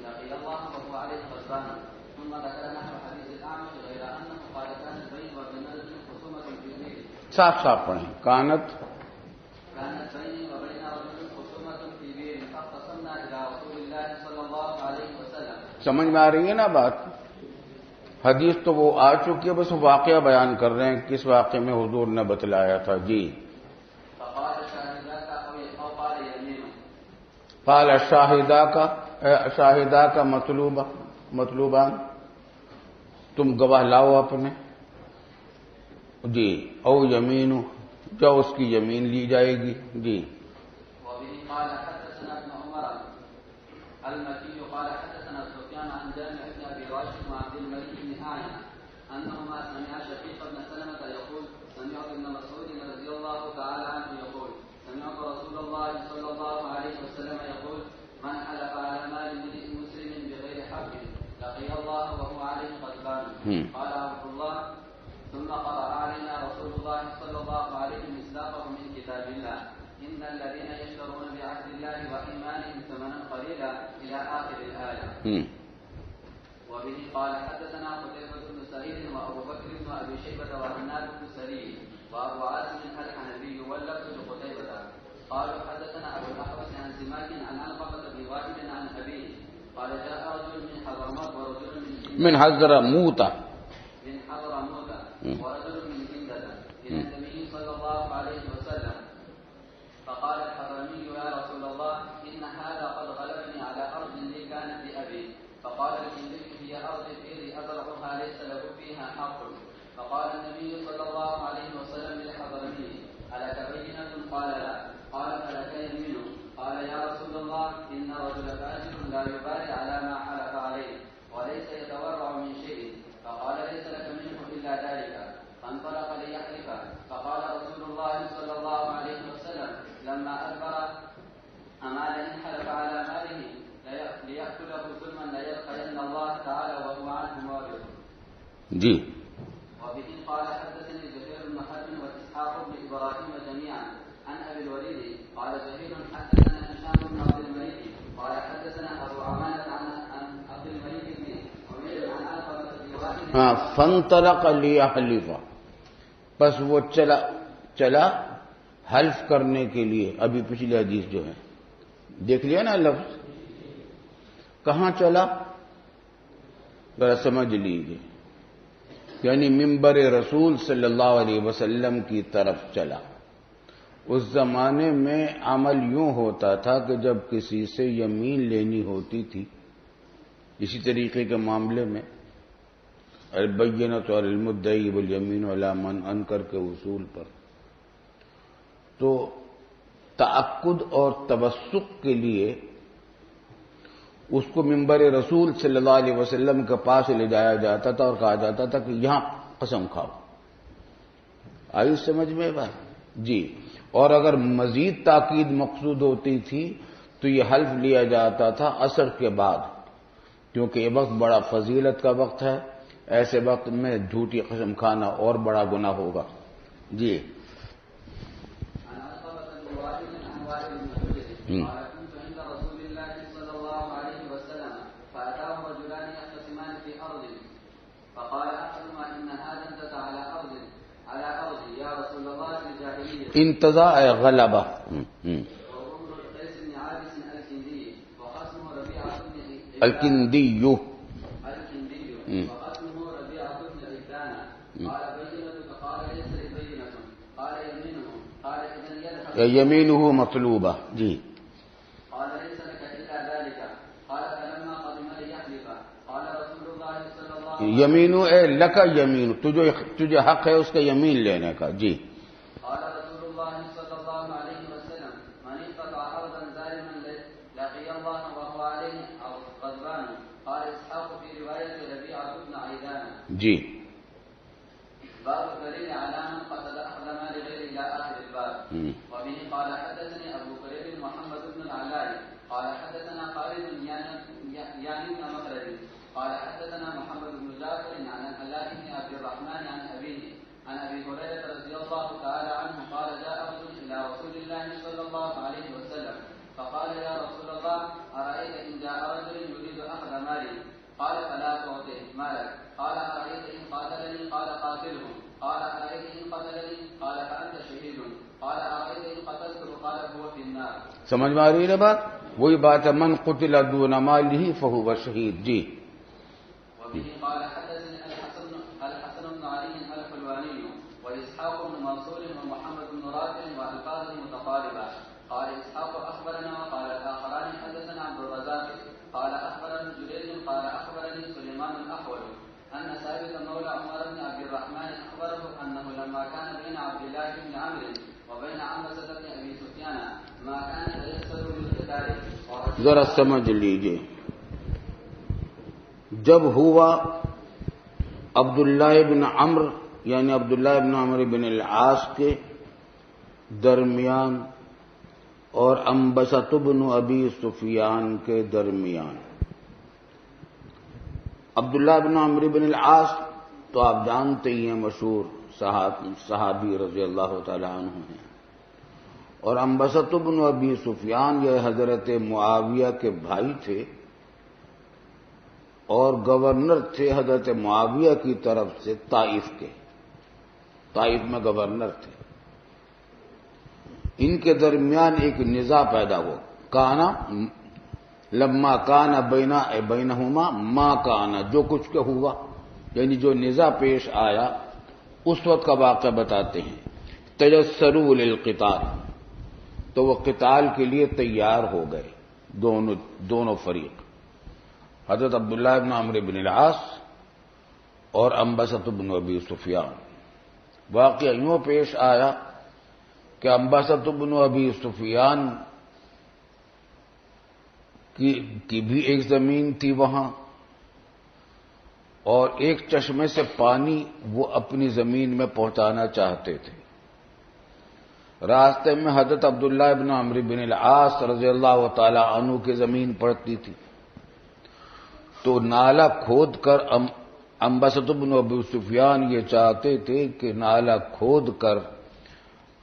لقي الله وهو عليه غضبان ثم ذكر نحو حديث الأعمش غير أنه قال كانت بيني وبين رجل خصومة في بيته. صاف صاف پڑھیں. كانت بيني وبين رجل خصومة في بيته فاختصمنا إلى رسول الله صلى الله عليه وسلم. سمجھ میں آ رہی ہے نا بات؟ حدیث تو وہ آ چکی ہے، بس واقعہ بیان کر رہے ہیں کس واقعے میں حضور نے بتلایا تھا. جی. قال شاہدہ کا مطلوبان، تم گواہ لاؤ اپنے. جی. او یمین، جو اس کی یمین لی جائے گی. جی. أنهما سمعا شقيق بن سلمة يقول سمعت ابن مسعود رضي الله تعالى عنه يقول سمعت رسول الله صلى الله عليه وسلم يقول من حلف على مال امرئ مسلم بغير حق لقي الله وهو عليه غضبان. قال عبد الله ثم قرأ علينا رسول الله صلى الله عليه مصداقه من كتاب الله إن الذين يشترون بعهد الله وإيمانهم ثمنا قليلا إلى آخر الآية. وبه قال حدثنا قتيبة بن سعيد وأبو بكر بن أبي شيبة وهناد بن سري وأبو عاصم الحنفي واللفظ لقتيبة قالوا حدثنا أبو الأحوص عن سماك عن علقمة بن واحد عن أبيه قال جاء رجل من حضرموت ورجل من حضرموت ورجل من هندة إلى النبي صلى الله عليه وسلم فقال الحضرمي يا رسول الله إن هذا قد غلبني على أرض لي كانت لأبي فقال الهندي هي أرض الإير أزرعها ليس له فيها حق. فقال النبي صلى الله عليه وسلم للحضرمي ألك بينة؟ قال لا. قال فلك يمين. قال يا رسول الله إن رجل فاجر لا يبالي على ما حلف عليه وليس يتورع من شيء. فقال ليس لك منه إلا ذلك. فانطلق ليحلف فقال رسول الله صلى الله عليه وسلم لما أدبر أما لئن حلف على ماله ليأكله ظلما ليلقين الله تعالى وهو عنه معرض. جی. وبه قال حدثني زهير بن حرب وإسحاق بن إبراهيم جميعا عن أبي الوليد قال زهير حدثنا هشام بن عبد الملك قال حدثنا أبو عمانة عن عبد الملك بن عمير عن علقمة بن واحد. فانطلق ليحلف، بس وہ چلا حلف کرنے کے لیے. ابھی پچھلی حدیث جو ہے دیکھ لیا نا لفظ. کہاں چلا؟ ذرا سمجھ لیجیے. یعنی منبر رسول صلی اللہ علیہ وسلم کی طرف چلا. اس زمانے میں عمل یوں ہوتا تھا کہ جب کسی سے یمین لینی ہوتی تھی اسی طریقے کے معاملے میں البینۃ علی المدعی والیمین علی من انکر کے اصول پر، تو تأکد اور توثق کے لیے اس کو منبر رسول صلی اللہ علیہ وسلم کے پاس لے جایا جاتا تھا اور کہا جاتا تھا کہ یہاں قسم کھاؤ. آئی سمجھ میں بات؟ جی. اور اگر مزید تاکید مقصود ہوتی تھی تو یہ حلف لیا جاتا تھا عصر کے بعد، کیونکہ یہ وقت بڑا فضیلت کا وقت ہے. ایسے وقت میں جھوٹی قسم کھانا اور بڑا گناہ ہوگا. جی. انتزاع غلبہ. الکندی یمینہ مطلوبہ. جی. یمین اے لک یمین، تجھے حق ہے اس کا یمین لینے کا. جی. جی. باب الدليل على من قصد اخذ مال غيره الى اخر الباب. وبه قال حدثني ابو كريب محمد بن العلاء قال حدثنا خالد يعني بن مخلد قال حدثنا محمد بن جعفر عن العلاء بن عبد الرحمن عن ابيه عن ابي هريره رضي الله تعالى عنه قال جاء رجل الى رسول الله صلى الله عليه وسلم فقال يا رسول الله ارايت أرأيت إن جاء رجل يريد أخذ مالي قال فلا تعطه مالك قال أرأيت إن قاتلني قال قاتله قال أرأيت إن قتلني قال فأنت شهيد قال أرأيت إن قتلته قال هو في النار. سمجھ میں آ رہی ہے بات؟ وہی بات ہے من قتل دون مالہ فهو شہید. جی. وبه قال حدثني الحسن بن علي الحلواني وإسحاق بن منصور ومحمد بن رافع وألفاظه متقاربة. قال إسحاق أخبرنا وقال الآخران حدثنا عبد الرزاق قال أخبرني جريج قال أخبرني سليمان الأحول أن ثابت مولى عمر بن عبد الرحمن أخبره أنه لما كان بين عبد الله بن عمرو وبين عنبسة بن أبي سفيان ما كان يتيسر للقتال. ذرا سمجھ لیجئے، جب ہوا عبداللہ بن عمرو یعنی عبداللہ بن عمرو بن العاص کے درمیان اور عنبسۃ بن ابی سفیان کے درمیان. عبداللہ بن عمرو بن العاص تو آپ جانتے ہی ہیں، مشہور صحابی رضی اللہ تعالی عنہ ہیں، اور عنبسۃ بن ابی سفیان یہ حضرت معاویہ کے بھائی تھے اور گورنر تھے حضرت معاویہ کی طرف سے طائف کے. طائف میں گورنر تھے. ان کے درمیان ایک نزاع پیدا ہوا. کانا لما کانا بینہما ما کانا، جو کچھ کے ہوا یعنی جو نزاع پیش آیا اس وقت کا واقعہ بتاتے ہیں. تیسروا للقتال، تو وہ قتال کے لیے تیار ہو گئے دونوں فریق، حضرت عبداللہ بن عمرو بن العاص اور عنبسۃ بن ابی سفیان. واقعہ یوں پیش آیا کہ عنبسۃ بن ابی سفیان کی بھی ایک زمین تھی وہاں، اور ایک چشمے سے پانی وہ اپنی زمین میں پہنچانا چاہتے تھے. راستے میں حضرت عبداللہ بن عمرو بن العاص رضی اللہ تعالی عنہ کی زمین پڑتی تھی، تو نالا کھود کر عنبسۃ بن ابی سفیان یہ چاہتے تھے کہ نالا کھود کر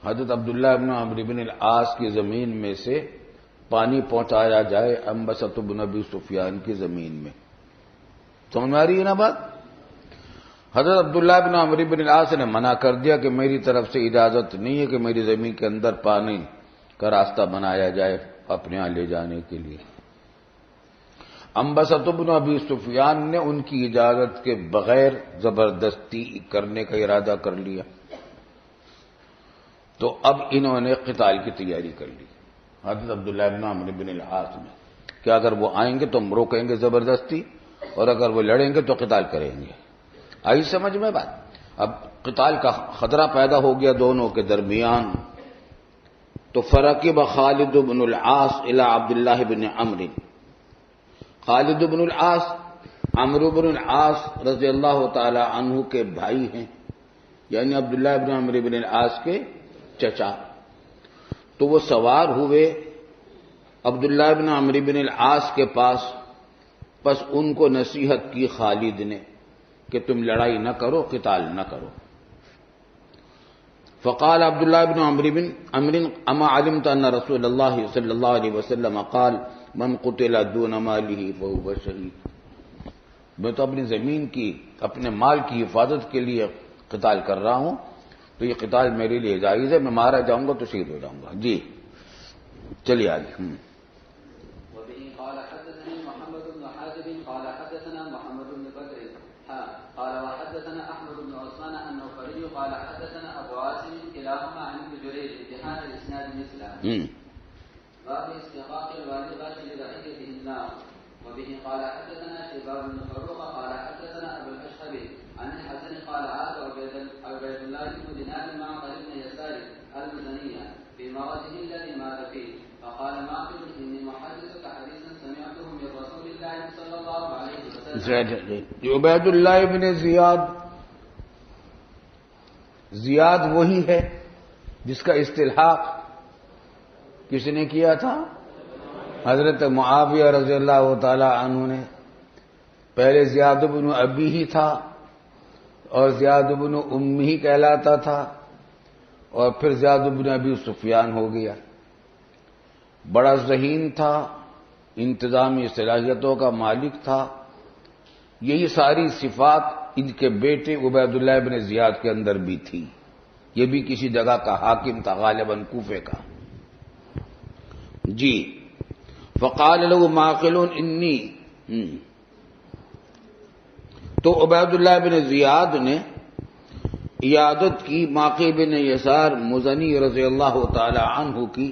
حضرت عبداللہ بن عمرو بن العاص کی زمین میں سے پانی پہنچایا جائے عنبسۃ بن ابی سفیان کی زمین میں. سمجھ میں آ رہی ہے نا بات؟ حضرت عبداللہ بن عمرو بن العاص نے منع کر دیا کہ میری طرف سے اجازت نہیں ہے کہ میری زمین کے اندر پانی کا راستہ بنایا جائے اپنے یہاں لے جانے کے لیے. عنبسۃ بن ابی سفیان نے ان کی اجازت کے بغیر زبردستی کرنے کا ارادہ کر لیا. تو اب انہوں نے قتال کی تیاری کر لی حضرت عبداللہ بن عمرو بن العاص نے کہ اگر وہ آئیں گے تو ہم روکیں گے زبردستی، اور اگر وہ لڑیں گے تو قتال کریں گے. آئی سمجھ میں بات؟ اب قتال کا خطرہ پیدا ہو گیا دونوں کے درمیان. تو فرکب خالد بن العاص الی عبداللہ بن عمرو. خالد بن العاص عمرو بن العاص رضی اللہ تعالی عنہ کے بھائی ہیں، یعنی عبداللہ بن عمرو بن العاص کے چچا. تو وہ سوار ہوئے عبداللہ بن عمرو بن العاص کے پاس. پس ان کو نصیحت کی خالد نے کہ تم لڑائی نہ کرو، قتال نہ کرو. فقال عبداللہ بن عمرو بن عمرو اما علمت ان رسول اللہ صلی اللہ علیہ وسلم قال من قتل دون مالہ فهو شہید. میں تو اپنی زمین کی، اپنے مال کی حفاظت کے لیے قتال کر رہا ہوں، تو یہ قتال میرے لیے جائز ہے. میں مارا جاؤں گا تو شہید ہو جاؤں گا. جی چلیے آگے. قال وحدثنا احمد بن عثمان النوفلي قال حدثنا ابو عاصم كلاهما عن ابن جريج بهذا الاسناد مثله. باب استحقاق الوالدات لرعيته النار. وبه قال حدثنا شباب بن فروخ قال حدثنا ابو الاشهب عن الحسن قال عاد عبيد الله بن دينار مع قريب بن يسار المزنيه في مرضه الذي مات فيه، فقال معقل اني محدثك حديثا سمعته من رسول الله صلى الله عليه وسلم. عبید اللہ بن زیاد وہی ہے جس کا استلحاق کس نے کیا تھا؟ حضرت معاویہ رضی اللہ تعالی عنہ نے. پہلے زیاد بن ابی ہی تھا اور زیاد بن امی ہی کہلاتا تھا، اور پھر زیاد بن ابی سفیان ہو گیا. بڑا ذہین تھا، انتظامی صلاحیتوں کا مالک تھا. یہی ساری صفات ان کے بیٹے عبید اللہ بن زیاد کے اندر بھی تھی. یہ بھی کسی جگہ کا حاکم تھا، غالباً کوفے کا. جی فقال له معقل انی، تو عبید اللہ بن زیاد نے عیادت کی معقل بن یسار مزنی رضی اللہ تعالی عنہ کی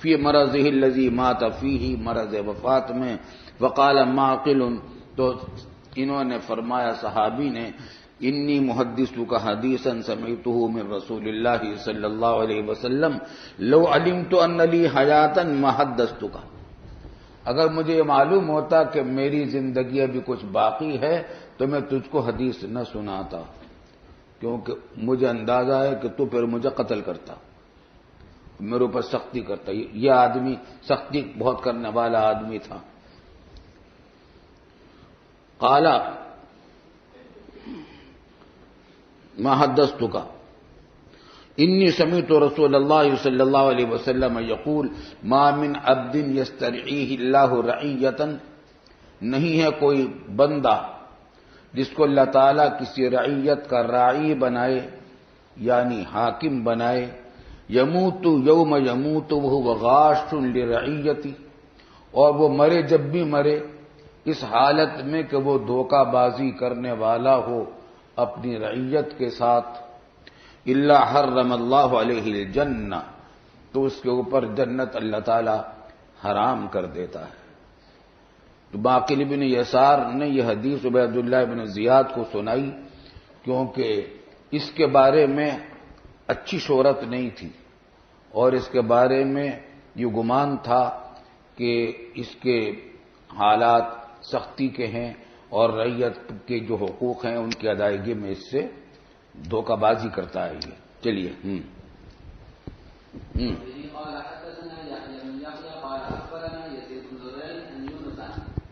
فی مرضه الذی مات فیہ، مرض وفات میں. وقال معقل، تو انہوں نے فرمایا صحابی نے، انی محدثک حدیثا سمعته من رسول اللہ صلی اللہ علیہ وسلم لو علمت ان لی حیاتا ما حدثتک، اگر مجھے یہ معلوم ہوتا کہ میری زندگی ابھی کچھ باقی ہے تو میں تجھ کو حدیث نہ سناتا، کیونکہ مجھے اندازہ ہے کہ تو پھر مجھے قتل کرتا، میرے اوپر سختی کرتا. یہ آدمی سختی بہت کرنے والا آدمی تھا. قال ما حدثتک انی سمعت رسول اللہ صلی اللہ علیہ وسلم یقول ما من عبد یسترعیہ اللہ رعیۃ، نہیں ہے کوئی بندہ جس کو اللہ تعالیٰ کسی رعیت کا راعی بنائے یعنی حاکم بنائے، یموت یوم یموت وہو غاش لرعیتی، اور وہ مرے جب بھی مرے اس حالت میں کہ وہ دھوکہ بازی کرنے والا ہو اپنی رعیت کے ساتھ، الا حرم اللہ علیہ الجنہ، تو اس کے اوپر جنت اللہ تعالی حرام کر دیتا ہے. تو معقل بن یسار نے یہ حدیث عبید اللہ بن زیاد کو سنائی، کیونکہ اس کے بارے میں اچھی شہرت نہیں تھی اور اس کے بارے میں یہ گمان تھا کہ اس کے حالات سختی کے ہیں اور رعیت کے جو حقوق ہیں ان کی ادائیگی میں اس سے دھوکہ بازی کرتا ہے. یہ چلیے قال حدثنا يحيى بن يحيى قال اخبرنا يزيد بن زريع عن يونس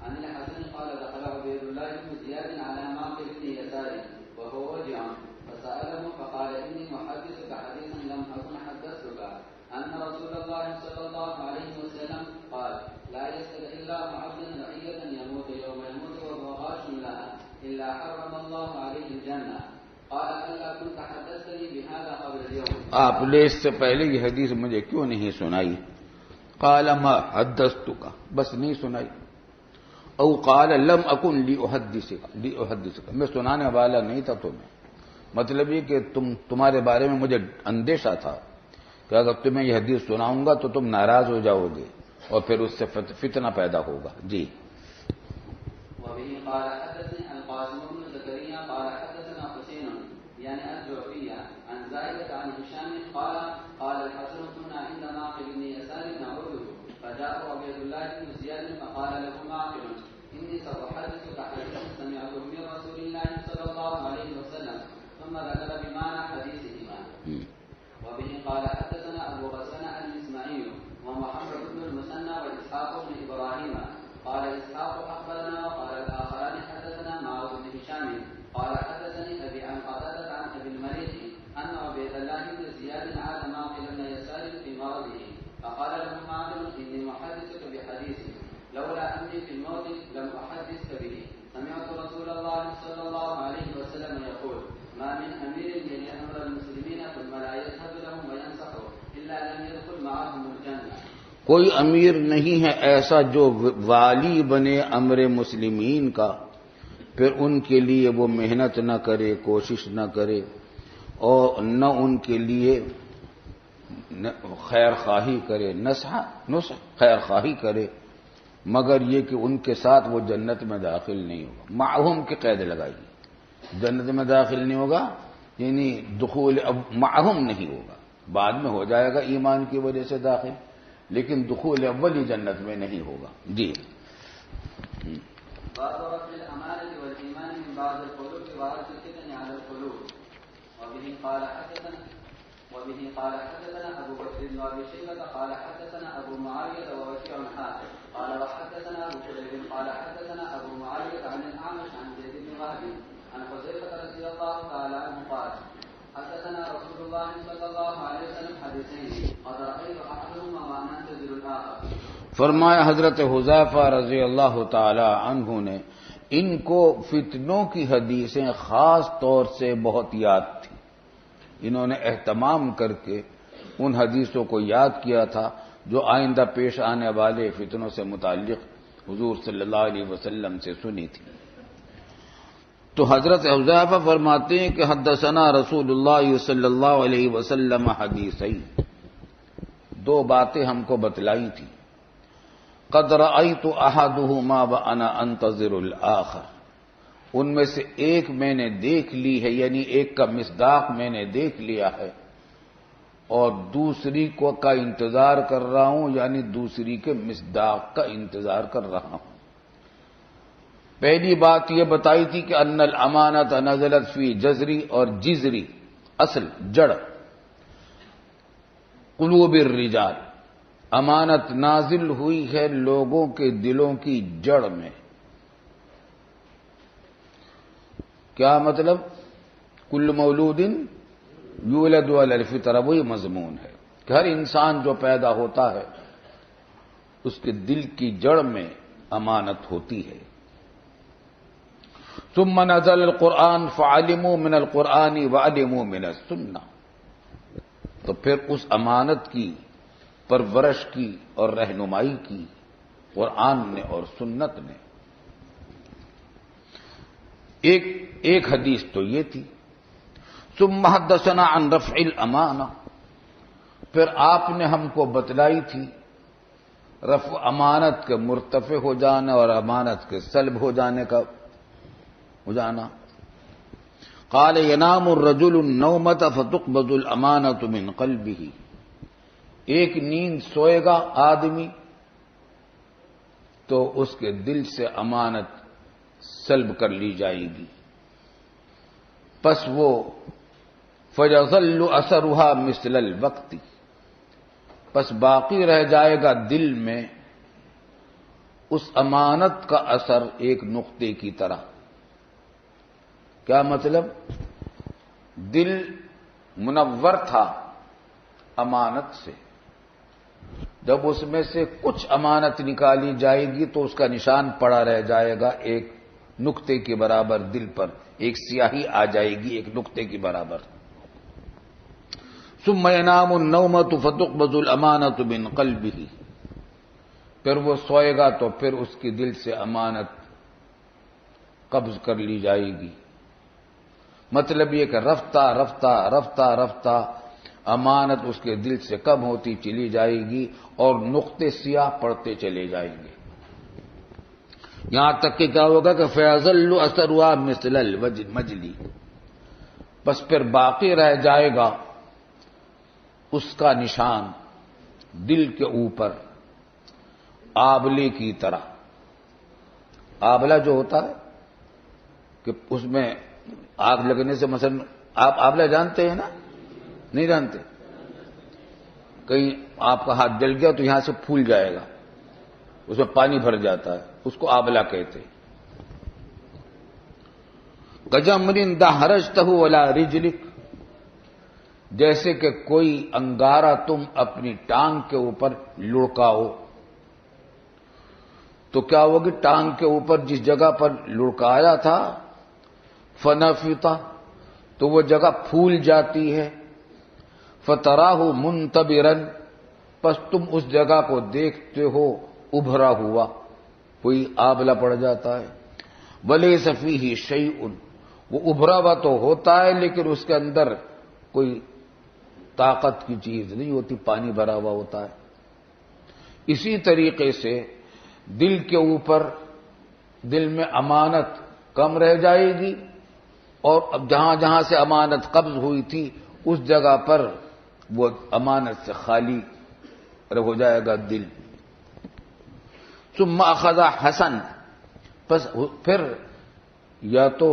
عن الحسن قال دخل عبيد الله بن زياد على معقل بن يسار وهو وجع فسأله فقال اني محدثك حديثا لم اكن حدثتك ان رسول الله صلى الله عليه وسلم قال لا يستدعي الله عبدا رعية يموت يوم يموت وهو غاش لها الا حرم الله عليه الجنة. قال الا كنت حدثتني بهذا قبل اليوم، آپ نے اس سے پہلے یہ حدیث مجھے کیوں نہیں سنائی؟ قال ما حدثتک، بس نہیں سنائی. او قال لم اکن لاحدثک، میں سنانے والا نہیں تھا تمہیں. مطلب یہ کہ تمہارے بارے میں مجھے اندیشہ تھا کہ اگر تمہیں یہ حدیث سناؤں گا تو تم ناراض ہو جاؤ گے اور پھر اس سے فتنہ پیدا ہوگا. جی وبه قال حدثني القاسم بن زكريا قال حدثنا حسين يعني الجعفي عن زائدة عن هشام قال قال الحسن كنا عند معقل بن يسار نعوده فجاء عبيد الله بن زياد فقال له معقل إني سأحدثك حديثا سمعته من رسول الله صلى الله عليه وسلم ثم ذكر بمعنى حديثهما. وبه قال حدثنا أبو غسان الإسماعيلي ومحمد بن المثنى وإسحاق بن إبراهيم قال إسحاق أخبرنا وقال الآخران حدثنا معاذ بن هشام قال حدثني أبي عن قتادة عن أبي المليح أن عبيد الله بن زياد عاد معقل بن يسار في مرضه فقال له معقل إني محدثك بحديث لولا أني في الموت لم أحدثك به. سمعت رسول الله صلى الله عليه وسلم يقول ما من أمير يلي أمر المسلمين ثم لا يشهد لهم وينصحه إلا لم يدخل معهم الجنة. کوئی امیر نہیں ہے ایسا جو والی بنے امر مسلمین کا پھر ان کے لیے وہ محنت نہ کرے، کوشش نہ کرے اور نہ ان کے لیے خیر خواہی کرے، نصح خیر خواہی کرے، مگر یہ کہ ان کے ساتھ وہ جنت میں داخل نہیں ہوگا. معہم کی قید لگائیے، جنت میں داخل نہیں ہوگا یعنی دخول معہم نہیں ہوگا، بعد میں ہو جائے گا ایمان کی وجہ سے داخل، لیکن دخول اولی جنت میں نہیں ہوگا. جی باب رفع الأمانة والإيمان من بعض القلوب ورد الفتن على القلوب. وبه قال حدثنا أبو بكر بن أبي شيبة قال حدثنا أبو معاوية ووكيع قال وحدثنا أبو كريب قال حدثنا أبو معاوية عن الأعمش عن زيد بن وهب عن حذيفة رضي الله تعالى عنه قال حدثنا رسول الله صلى الله عليه وسلم حديثين قد رأيت أحدهما وأنا أنتظر الآخر. فرمایا حضرت حذیفہ رضی اللہ تعالی عنہ نے ان کو فتنوں کی حدیثیں خاص طور سے بہت یاد تھی، انہوں نے اہتمام کر کے ان حدیثوں کو یاد کیا تھا جو آئندہ پیش آنے والے فتنوں سے متعلق حضور صلی اللہ علیہ وسلم سے سنی تھی۔ تو حضرت حذیفہ فرماتے ہیں کہ حدثنا رسول اللہ صلی اللہ علیہ وسلم حدیثین، دو باتیں ہم کو بتلائی تھی۔ قد رأیت احدہما وانا انتظر الآخر، ان میں سے ایک میں نے دیکھ لی ہے، یعنی ایک کا مصداق میں نے دیکھ لیا ہے اور دوسری کو کا انتظار کر رہا ہوں، یعنی دوسری کے مصداق کا انتظار کر رہا ہوں۔ پہلی بات یہ بتائی تھی کہ ان الامانۃ نزلت فی جزری اور جزری اصل جڑ قلوب الرجال، امانت نازل ہوئی ہے لوگوں کے دلوں کی جڑ میں۔ کیا مطلب؟ کل مولود یولد علی الفطرہ، وہی مضمون ہے کہ ہر انسان جو پیدا ہوتا ہے اس کے دل کی جڑ میں امانت ہوتی ہے۔ ثم نزل القرآن فعلموا من القرآن وعلموا من السنہ، تو پھر اس امانت کی پرورش کی اور رہنمائی کی قرآن نے اور سنت نے۔ ایک حدیث تو یہ تھی۔ ثم حدثنا عن رفع الامانہ، پھر آپ نے ہم کو بتلائی تھی رفع امانت کے مرتفع ہو جانا اور امانت کے سلب ہو جانے کا ہو جانا۔ قال ینام الرجل النومۃ فتقبض الامانۃ من قلبہ، ایک نیند سوئے گا آدمی تو اس کے دل سے امانت سلب کر لی جائے گی، پس وہ فیظل اثرها مثل الوقت، پس باقی رہ جائے گا دل میں اس امانت کا اثر ایک نقطے کی طرح۔ کیا مطلب؟ دل منور تھا امانت سے، جب اس میں سے کچھ امانت نکالی جائے گی تو اس کا نشان پڑا رہ جائے گا ایک نقطے کے برابر دل پر، ایک سیاہی آ جائے گی ایک نقطے کے برابر۔ ثم ینام النومۃ فتقبض الامانۃ من قلبہ، پھر وہ سوئے گا تو پھر اس کے دل سے امانت قبض کر لی جائے گی۔ مطلب یہ کہ رفتہ رفتہ رفتہ رفتہ امانت اس کے دل سے کم ہوتی چلی جائے گی اور نقطے سیاہ پڑتے چلے جائیں گے، یہاں تک کہ کیا ہوگا کہ فیظل اثرها مثل المجلی، بس پھر باقی رہ جائے گا اس کا نشان دل کے اوپر آبلے کی طرح۔ آبلہ جو ہوتا ہے کہ اس میں آگ لگنے سے، مثلا آپ آبلہ جانتے ہیں نا؟ نہیں جانتے؟ کہیں آپ کا ہاتھ جل گیا تو یہاں سے پھول جائے گا، اس میں پانی بھر جاتا ہے، اس کو آبلہ کہتے ہیں۔ کجمرن دحرجتہ ولا رجلک، جیسے کہ کوئی انگارہ تم اپنی ٹانگ کے اوپر لڑکاؤ، تو کیا ہوگی؟ ٹانگ کے اوپر جس جگہ پر لڑکایا تھا فنفتا، تو وہ جگہ پھول جاتی ہے۔ فتراہ منتبرن، پس تم اس جگہ کو دیکھتے ہو ابھرا ہوا، کوئی آبلہ پڑ جاتا ہے۔ ولیس فیہ شیء، وہ ابھرا ہوا تو ہوتا ہے لیکن اس کے اندر کوئی طاقت کی چیز نہیں ہوتی، پانی بھرا ہوا ہوتا ہے۔ اسی طریقے سے دل کے اوپر، دل میں امانت کم رہ جائے گی اور اب جہاں جہاں سے امانت قبض ہوئی تھی اس جگہ پر وہ امانت سے خالی ہو جائے گا دل۔ ثم اخذ حسن، پس پھر یا تو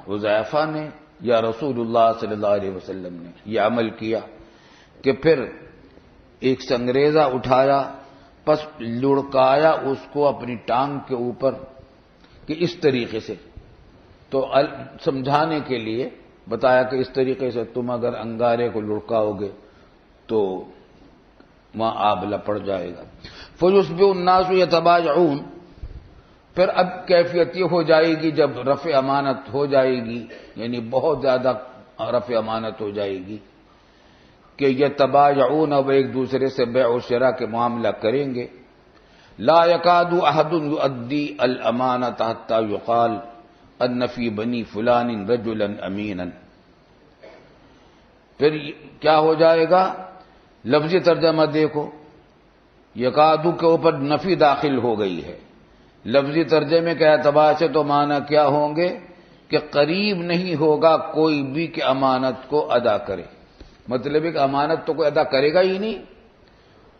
حذیفہ نے یا رسول اللہ صلی اللہ علیہ وسلم نے یہ عمل کیا کہ پھر ایک سنگریزہ اٹھایا، پس لڑکایا اس کو اپنی ٹانگ کے اوپر کہ اس طریقے سے، تو سمجھانے کے لیے بتایا کہ اس طریقے سے تم اگر انگارے کو لڑکاؤ گے تو وہاں آبلہ پڑ جائے گا. فَيُصْبِحُ النَّاسُ يَتَبَايَعُونَ. پھر اب کیفیت یہ ہو جائے گی جب رفع امانت ہو جائے گی، یعنی بہت زیادہ رفع امانت ہو جائے گی کہ یتبایعون، اب ایک دوسرے سے بیع و شراء کے معاملہ کریں گے. لا یکاد احد یؤدی الامانۃ حتی یقال ان فی بنی فلان رجلا امینا. پھر کیا ہو جائے گا؟ لفظی ترجمہ دیکھو، یکادو کے اوپر نفی داخل ہو گئی ہے. لفظی ترجمے کے اعتبار سے تو معنی کیا ہوں گے کہ قریب نہیں ہوگا کوئی بھی کہ امانت کو ادا کرے. مطلب ہے کہ امانت تو کوئی ادا کرے گا ہی نہیں،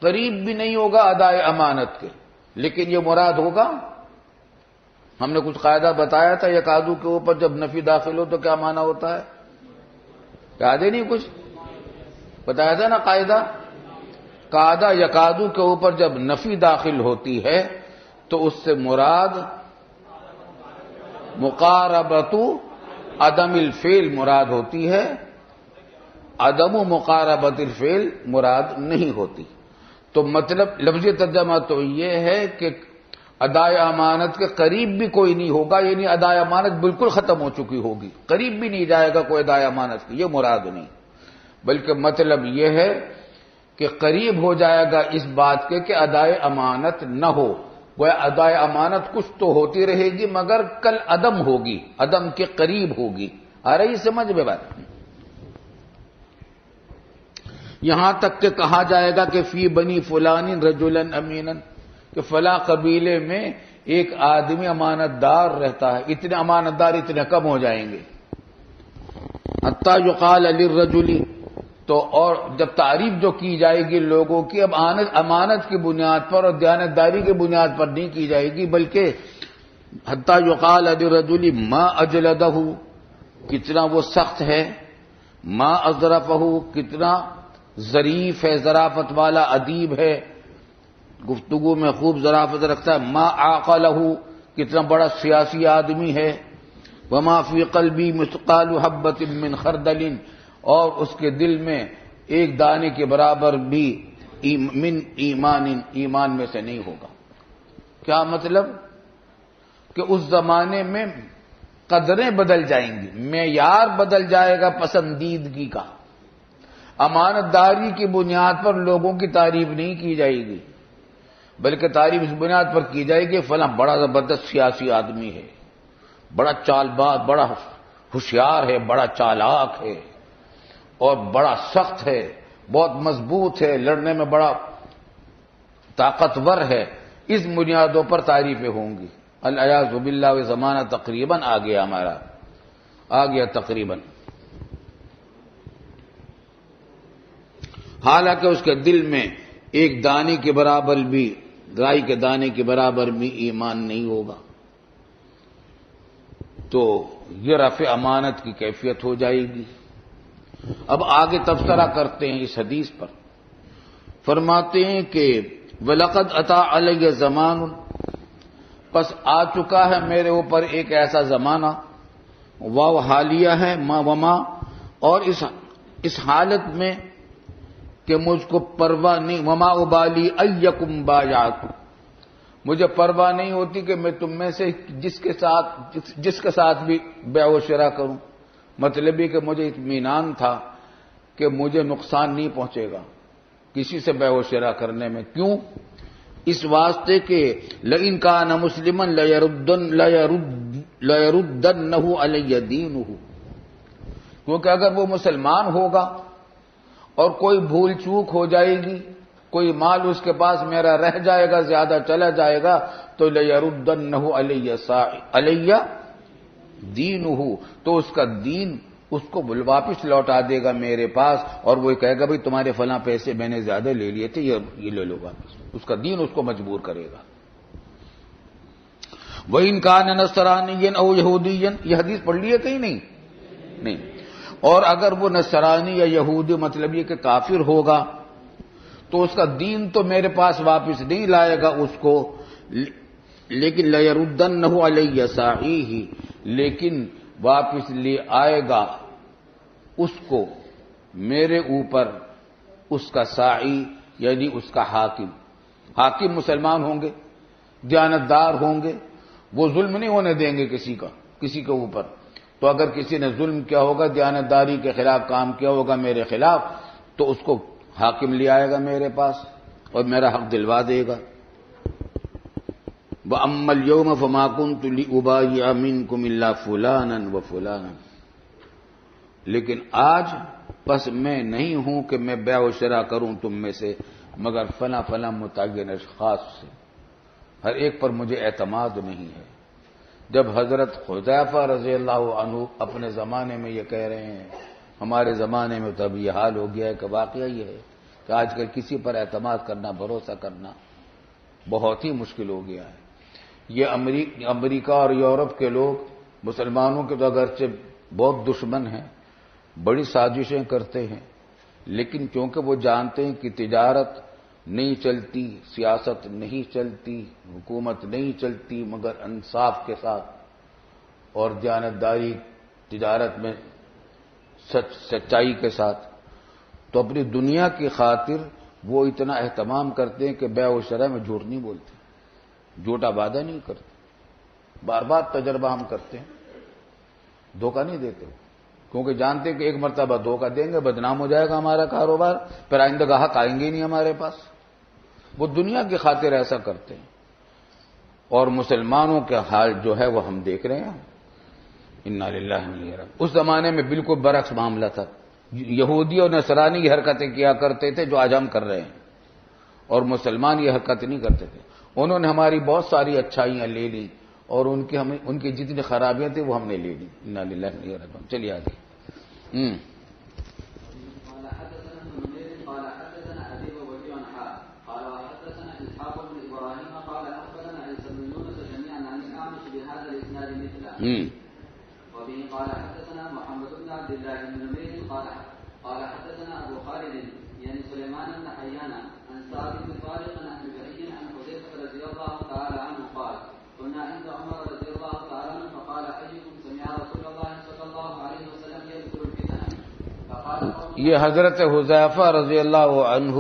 قریب بھی نہیں ہوگا ادائے امانت کے. لیکن یہ مراد ہوگا، ہم نے کچھ قاعدہ بتایا تھا یکادو کے اوپر جب نفی داخل ہو تو کیا معنی ہوتا ہے؟ یاد ہے نہیں کچھ بتایا تھا نا قاعدہ یکادو کے اوپر جب نفی داخل ہوتی ہے تو اس سے مراد مقاربت عدم الفعل مراد ہوتی ہے، عدم مقاربت الفعل مراد نہیں ہوتی. تو مطلب لفظی ترجمہ تو یہ ہے کہ ادائے امانت کے قریب بھی کوئی نہیں ہوگا، یعنی ادائے امانت بالکل ختم ہو چکی ہوگی، قریب بھی نہیں جائے گا کوئی ادائے امانت کی. یہ مراد نہیں، بلکہ مطلب یہ ہے کہ قریب ہو جائے گا اس بات کے کہ ادائے امانت نہ ہو. وہ ادائے امانت کچھ تو ہوتی رہے گی مگر کل عدم ہوگی، عدم کے قریب ہوگی. آ رہی سمجھ میں بات؟ یہاں تک کہ کہا جائے گا کہ فی بنی فلان رجلا امینا، کہ فلاں قبیلے میں ایک آدمی امانت دار رہتا ہے. اتنے امانت دار اتنے کم ہو جائیں گے. حتی یقال للرجل، تو اور جب تعریف جو کی جائے گی لوگوں کی اب امانت کی بنیاد پر اور دیانتداری کی بنیاد پر نہیں کی جائے گی، بلکہ حتی یقال للرجل ما اجلدہ، کتنا وہ سخت ہے، ما اظرفہ، کتنا ظریف ہے، ظرافت والا ادیب ہے، گفتگو میں خوب ظرافت رکھتا ہے. ما عاقلہ، کتنا بڑا سیاسی آدمی ہے. وما فی قلبی مثقال حبۃ من خردل، اور اس کے دل میں ایک دانے کے برابر بھی من ایمان میں سے نہیں ہوگا. کیا مطلب؟ کہ اس زمانے میں قدریں بدل جائیں گی، معیار بدل جائے گا پسندیدگی کا. امانت داری کی بنیاد پر لوگوں کی تعریف نہیں کی جائے گی، بلکہ تعریف اس بنیاد پر کی جائے گی فلاں بڑا زبردست سیاسی آدمی ہے، بڑا چال باز، بڑا ہوشیار ہے، بڑا چالاک ہے، اور بڑا سخت ہے، بہت مضبوط ہے، لڑنے میں بڑا طاقتور ہے. اس بنیادوں پر تعریفیں ہوں گی. الیاذ باللہ، وہ زمانہ تقریباً آ گیا ہمارا، آ گیا تقریباً. حالانکہ اس کے دل میں ایک دانے کے برابر بھی، رائی کے دانے کے برابر بھی ایمان نہیں ہوگا. تو یہ رفع امانت کی کیفیت ہو جائے گی. اب آگے تبصرہ کرتے ہیں اس حدیث پر. فرماتے ہیں کہ وَلَقَدْ أَتَى عَلَيَّ زَمَانٌ، پس آ چکا ہے میرے اوپر ایک ایسا زمانہ، واو حالیہ ہے، ما وما، اور اس حالت میں کہ مجھ کو پرواہ نہیں، وما ابالی ایکم بایعت، مجھے پرواہ نہیں ہوتی کہ میں تم میں سے جس کے ساتھ بھی بیع و شراء کروں. مطلب یہ کہ مجھے اطمینان تھا کہ مجھے نقصان نہیں پہنچے گا کسی سے بیع و شراء کرنے میں. کیوں؟ اس واسطے کہ لئن کان مسلما لیردنہ علی دینہ، کیونکہ اگر وہ مسلمان ہوگا اور کوئی بھول چوک ہو جائے گی، کوئی مال اس کے پاس میرا رہ جائے گا، زیادہ چلا جائے گا، تو لیردنہ علی دینہ، تو اس کا دین اس کو واپس لوٹا دے گا میرے پاس، اور وہ کہے گا بھئی تمہارے فلاں پیسے میں نے زیادہ لے لیے تھے، یہ لے لو واپس. اس کا دین اس کو مجبور کرے گا. وَإِنْ كَانَ نَصْرَانِيًّا أَوْ يَهُودِيًّا، یہ حدیث پڑھ لی ہے کہیں نہیں. اور اگر وہ نصرانی یا یہودی، مطلب یہ کہ کافر ہوگا، تو اس کا دین تو میرے پاس واپس نہیں لائے گا اس کو، لیکن لَيَرُدَّنَّهُ عَلَيَّ سَاعِيهِ، لیکن واپس لے آئے گا اس کو میرے اوپر اس کا ساعی، یعنی اس کا حاکم مسلمان ہوں گے، دیانتدار ہوں گے، وہ ظلم نہیں ہونے دیں گے کسی کے اوپر. تو اگر کسی نے ظلم کیا ہوگا، دیانتداری کے خلاف کام کیا ہوگا میرے خلاف، تو اس کو حاکم لے آئے گا میرے پاس اور میرا حق دلوا دے گا. وَأَمَّا الْيَوْمَ فَمَا كُنْتُ لِأُبَايِعَ مِنْكُمْ إِلَّا فُلَانًا وَفُلَانًا. لیکن آج بس میں نہیں ہوں کہ میں بیع و شرا کروں تم میں سے مگر فلاں فلاں متعین اشخاص سے. ہر ایک پر مجھے اعتماد نہیں ہے. جب حضرت حذیفہ رضی اللہ عنہ اپنے زمانے میں یہ کہہ رہے ہیں، ہمارے زمانے میں تو اب یہ حال ہو گیا ہے کہ واقعہ یہ ہے کہ آج کل کسی پر اعتماد کرنا، بھروسہ کرنا بہت ہی مشکل ہو گیا ہے. یہ امریکہ اور یورپ کے لوگ مسلمانوں کے تو اگرچہ بہت دشمن ہیں، بڑی سازشیں کرتے ہیں، لیکن کیونکہ وہ جانتے ہیں کہ تجارت نہیں چلتی، سیاست نہیں چلتی، حکومت نہیں چلتی مگر انصاف کے ساتھ اور دیانتداری تجارت میں سچائی کے ساتھ، تو اپنی دنیا کی خاطر وہ اتنا اہتمام کرتے ہیں کہ بیع و شرع میں جھوٹ نہیں بولتے، جھوٹا وعدہ نہیں کرتے. بار بار تجربہ ہم کرتے ہیں، دھوکہ نہیں دیتے، کیونکہ جانتے ہیں کہ ایک مرتبہ دھوکہ دیں گے بدنام ہو جائے گا ہمارا کاروبار، پھر آئندہ گاہک آئیں گے ہی نہیں ہمارے پاس. وہ دنیا کی خاطر ایسا کرتے ہیں. اور مسلمانوں کے حال جو ہے وہ ہم دیکھ رہے ہیں. انا للہ و انا الیہ راجعون. اس زمانے میں بالکل برعکس معاملہ تھا. یہودی اور نصرانی یہ حرکتیں کیا کرتے تھے جو آج ہم کر رہے ہیں، اور مسلمان یہ حرکت نہیں کرتے تھے. انہوں نے ہماری بہت ساری اچھائیاں لے لی اور ان کی جتنی خرابیاں تھیں وہ ہم نے لے لی. انا للہ و انا الیہ راجعون. چلیے آگے. وبه قال حدثنا محمد بن عبد الله بن نمير قال حدثنا ابو خالد يعني سليمان بن حيان عن سعد بن طارق عن ابي بكر عن حذيفه رضي الله تعالى عنه قال كنا عند عمر رضي الله تعالى عنه فقال ايكم سمع رسول الله صلى الله عليه وسلم يذكر الفتن فقال یہ حضرت حذیفہ رضی اللہ عنہ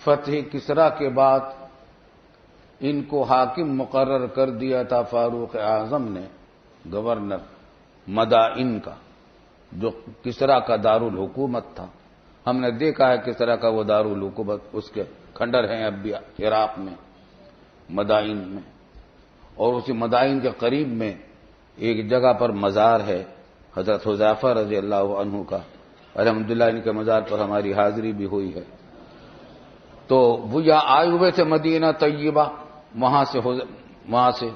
فتح کسریٰ کے بعد ان کو حاکم مقرر کر دیا تھا فاروق اعظم نے، گورنر مدائن کا، جو کسریٰ کا دارالحکومت تھا. ہم نے دیکھا ہے کسریٰ کا وہ دارالحکومت، اس کے کھنڈر ہیں اب بھی عراق میں مدائن میں. اور اسی مدائن کے قریب میں ایک جگہ پر مزار ہے حضرت حذیفہ رضی اللہ عنہ کا. الحمدللہ ان کے مزار پر ہماری حاضری بھی ہوئی ہے. تو وہ یہاں آئے ہوئے تھے مدینہ طیبہ، وہاں سے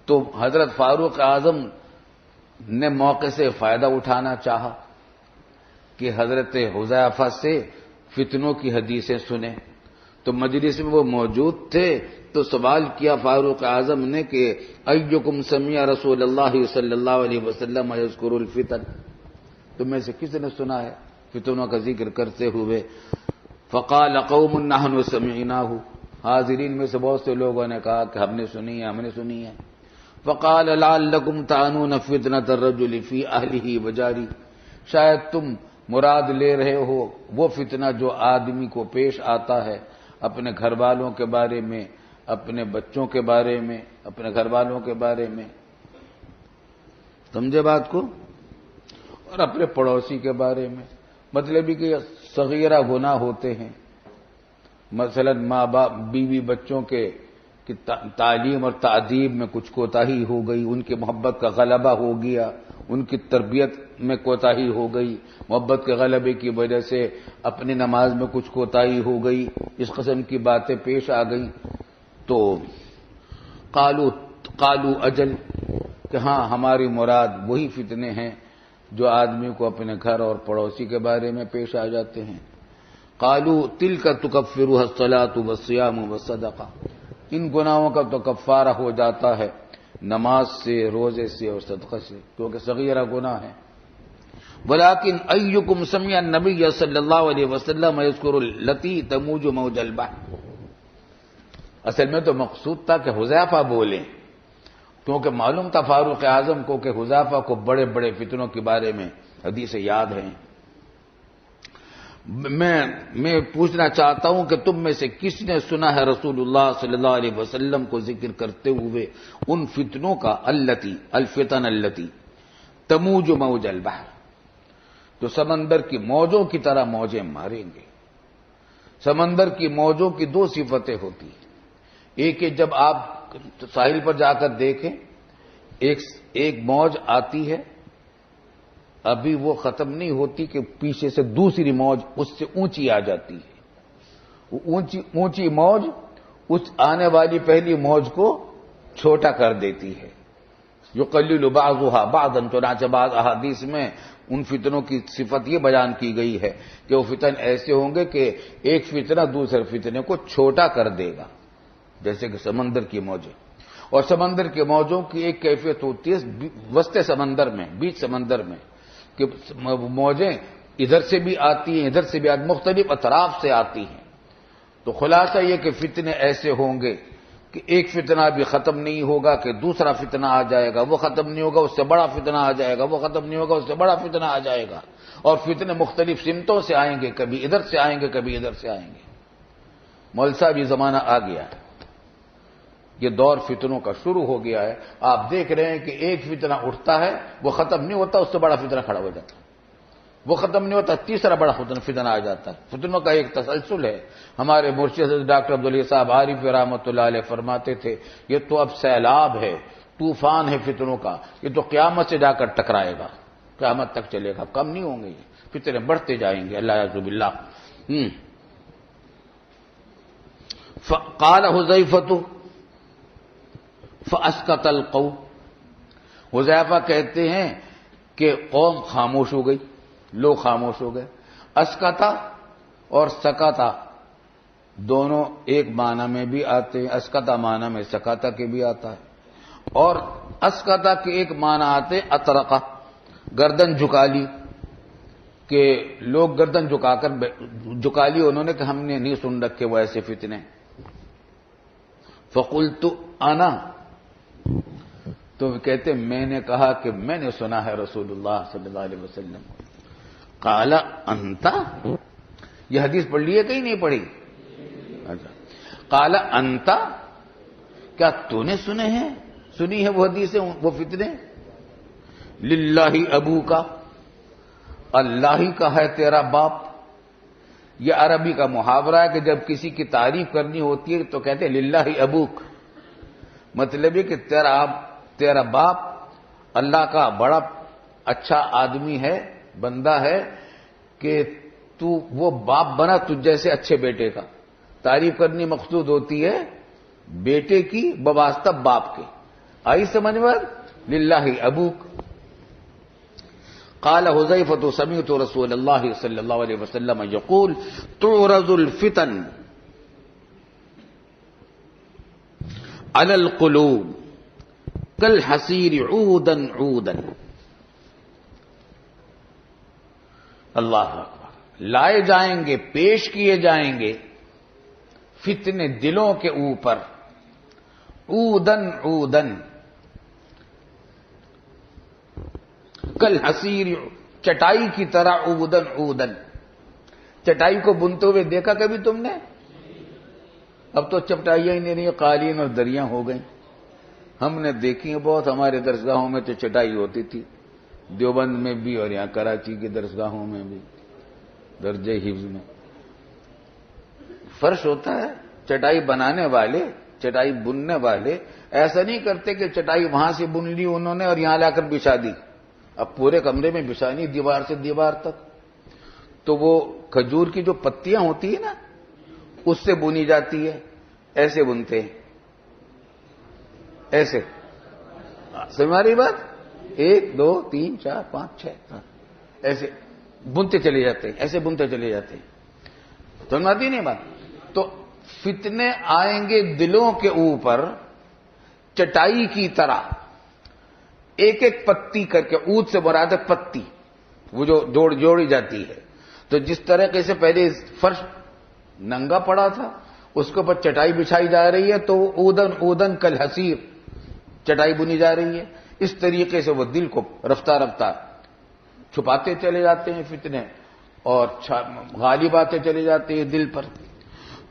تو حضرت فاروق اعظم نے موقع سے فائدہ اٹھانا چاہا کہ حضرت حذیفہ سے فتنوں کی حدیثیں سنیں. تو مجلس میں وہ موجود تھے تو سوال کیا فاروق اعظم نے کہ ایکم سمع رسول اللہ صلی اللہ علیہ وسلم یذکر الفتن، تم میں سے کس نے سنا ہے فتنوں کا ذکر کرتے ہوئے؟ فقال قوم نحن سمعناہ، حاضرین میں سے بہت سے لوگوں نے کہا کہ ہم نے سنی ہے. فقال لعلکم تعنون فتنة الرجل فی اہلہ وجاری، شاید تم مراد لے رہے ہو وہ فتنہ جو آدمی کو پیش آتا ہے اپنے گھر والوں کے بارے میں، اپنے بچوں کے بارے میں، اپنے گھر والوں کے بارے میں، سمجھے بات کو، اور اپنے پڑوسی کے بارے میں. مطلب یہ کہ صغیرہ گناہ ہوتے ہیں، مثلا ماں باپ بیوی بچوں کے تعلیم اور تعدیب میں کچھ کوتاہی ہو گئی، ان کی محبت کا غلبہ ہو گیا، ان کی تربیت میں کوتاہی ہو گئی، محبت کے غلبے کی وجہ سے اپنی نماز میں کچھ کوتاہی ہو گئی، اس قسم کی باتیں پیش آ گئیں. تو قالوا اجل، کہ ہاں ہماری مراد وہی فتنے ہیں جو آدمی کو اپنے گھر اور پڑوسی کے بارے میں پیش آ جاتے ہیں. قالوا تلک تکفرها الصلاۃ والصیام والصدقہ، ان گناہوں کا تو کفارہ ہو جاتا ہے نماز سے، روزے سے اور صدقہ سے، کیونکہ صغیرہ گناہ ہے. ولیکن ایکم سمع النبی صلی اللہ علیہ وسلم یذکر التی تموج موج البحر، اصل میں تو مقصود تھا کہ حذیفہ بولیں، کیونکہ معلوم تھا فاروق اعظم کو کہ حذیفہ کو بڑے بڑے فتنوں کے بارے میں حدیثیں یاد ہیں. میں پوچھنا چاہتا ہوں کہ تم میں سے کس نے سنا ہے رسول اللہ صلی اللہ علیہ وسلم کو ذکر کرتے ہوئے ان فتنوں کا الفتن التی تموج موج البحر، جو سمندر کی موجوں کی طرح موجیں ماریں گے. سمندر کی موجوں کی دو صفتیں ہوتی ہیں. ایک ہے جب آپ ساحل پر جا کر دیکھیں ایک موج آتی ہے، ابھی وہ ختم نہیں ہوتی کہ پیچھے سے دوسری موج اس سے اونچی آ جاتی ہے. وہ اونچی موج اس آنے والی پہلی موج کو چھوٹا کر دیتی ہے. یقلل بعضها بعضا، چنانچہ بعض احادیث میں ان فتنوں کی صفت یہ بیان کی گئی ہے کہ وہ فتن ایسے ہوں گے کہ ایک فتنہ دوسرے فتنے کو چھوٹا کر دے گا، جیسے کہ سمندر کی موجیں. اور سمندر کی موجوں کی ایک کیفیت ہوتی ہے وسط سمندر میں، بیچ سمندر میں، کہ موجیں ادھر سے بھی آتی ہیں ادھر سے بھی آتی، مختلف اطراف سے آتی ہیں. تو خلاصہ یہ کہ فتنے ایسے ہوں گے کہ ایک فتنہ بھی ختم نہیں ہوگا کہ دوسرا فتنہ آ جائے گا، وہ ختم نہیں ہوگا اس سے بڑا فتنہ آ جائے گا، وہ ختم نہیں ہوگا اس سے بڑا فتنہ آ جائے گا. اور فتنے مختلف سمتوں سے آئیں گے، کبھی ادھر سے آئیں گے کبھی ادھر سے آئیں گے. مول صاحب یہ زمانہ آ گیا ہے، یہ دور فتنوں کا شروع ہو گیا ہے. آپ دیکھ رہے ہیں کہ ایک فتنہ اٹھتا ہے، وہ ختم نہیں ہوتا اس سے بڑا فتنہ کھڑا ہو جاتا ہے، وہ ختم نہیں ہوتا تیسرا بڑا فتنہ آ جاتا ہے. فتنوں کا ایک تسلسل ہے. ہمارے مرشد ڈاکٹر عبدالعلی صاحب عارف رحمۃ اللہ علیہ فرماتے تھے یہ تو اب سیلاب ہے، طوفان ہے فتنوں کا، یہ تو قیامت سے جا کر ٹکرائے گا، قیامت تک چلے گا، کم نہیں ہوں گے، یہ فتنے بڑھتے جائیں گے. اللہ یعوذ باللہ. قال حذیفہ فاسکت القوم، حذیفہ کہتے ہیں کہ قوم خاموش ہو گئی، لوگ خاموش ہو گئے. اسکتا اور سکتا دونوں ایک معنی میں بھی آتے ہیں، اسکتا معنی میں سکتا کے بھی آتا ہے، اور اسکتا کے ایک معنی آتے اطرقہ، گردن جھکا لی، کہ لوگ گردن جھکا لی انہوں نے کہ ہم نے نہیں سن رکھے وہ ایسے فتنے. فقلت انا، تو کہتے میں نے کہا کہ میں نے سنا ہے رسول اللہ صلی اللہ علیہ وسلم. قال انت، یہ حدیث پڑھ لی ہے کہیں نہیں پڑھی؟ اچھا. قال انت، کیا تو نے سنی ہے وہ حدیثیں وہ فتنے؟ للہ ابو کا، اللہ ہی کا ہے تیرا باپ. یہ عربی کا محاورہ ہے کہ جب کسی کی تعریف کرنی ہوتی ہے تو کہتے ہیں للہ ابوک، مطلب ہے کہ تیرا باپ اللہ کا بڑا اچھا آدمی ہے، بندہ ہے، کہ تو وہ باپ بنا تجھ جیسے اچھے بیٹے کا. تعریف کرنی مقصود ہوتی ہے بیٹے کی بواسطہ باپ کے. آئی سمجھ میں؟ للہ ابوک. قال حذیفہ سمعت رسول اللہ صلی اللہ علیہ وسلم یقول تعرض الفتن علی القلوب کالحصیر عودا عودا. اللہ اکبر. لائے جائیں گے، پیش کیے جائیں گے فتنے دلوں کے اوپر، عودن عودن، کالحصیر، چٹائی کی طرح، عودن عودن. چٹائی کو بنتے ہوئے دیکھا کبھی تم نے؟ اب تو چٹائیاں ہی نہیں، قالین اور دریاں ہو گئیں. ہم نے دیکھی ہیں بہت، ہمارے درسگاہوں میں تو چٹائی ہوتی تھی، دیوبند میں بھی اور یہاں کراچی کی درسگاہوں میں بھی، درجہ حفظ میں فرش ہوتا ہے. چٹائی بنانے والے، چٹائی بننے والے ایسا نہیں کرتے کہ چٹائی وہاں سے بن لی انہوں نے اور یہاں لا کر بچھا دی. اب پورے کمرے میں بچھانی دیوار سے دیوار تک. تو وہ کھجور کی جو پتیاں ہوتی ہیں نا اس سے بنی جاتی ہے، ایسے بنتے ہیں، ایسے. سمجھ رہی بات؟ 1 2 3 4 5 6 ایسے بنتے چلے جاتے ہیں، ایسے بنتے چلے جاتے ہیں. سمجھ آتی نہیں بات؟ تو فتنے آئیں گے دلوں کے اوپر چٹائی کی طرح، ایک ایک پتی کر کے. اود سے مراد ہے پتی، وہ جو جوڑی جاتی ہے. تو جس طریقے سے پہلے فرش ننگا پڑا تھا اس کے اوپر چٹائی بچھائی جا رہی ہے تو اودن اودن کالحصیر، چٹائی بنی جا رہی ہے. اس طریقے سے وہ دل کو رفتہ رفتہ چھپاتے چلے جاتے ہیں فتنے. اور غالب آتے چلے جاتے ہیں دل پر.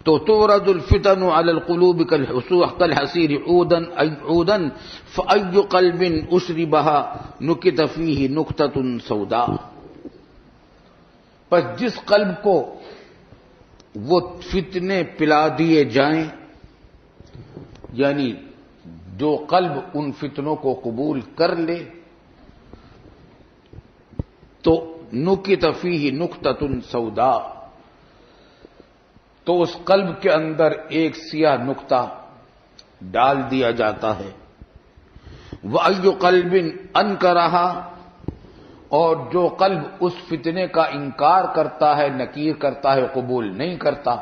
تو تورد الفتن علی القلوب کالحصیر عودا فأی قلب اشربها نکت فیہ نکتۃ سوداء. پس جس قلب کو وہ فتنے پلا دیے جائیں، یعنی جو قلب ان فتنوں کو قبول کر لے، تو نکت فیہ نکتۃ سوداء، تو اس قلب کے اندر ایک سیاہ نقطہ ڈال دیا جاتا ہے. وَأَيُّ قَلْبٍ أَنْكَرَهَا، اور جو قلب اس فتنے کا انکار کرتا ہے، نکیر کرتا ہے، قبول نہیں کرتا،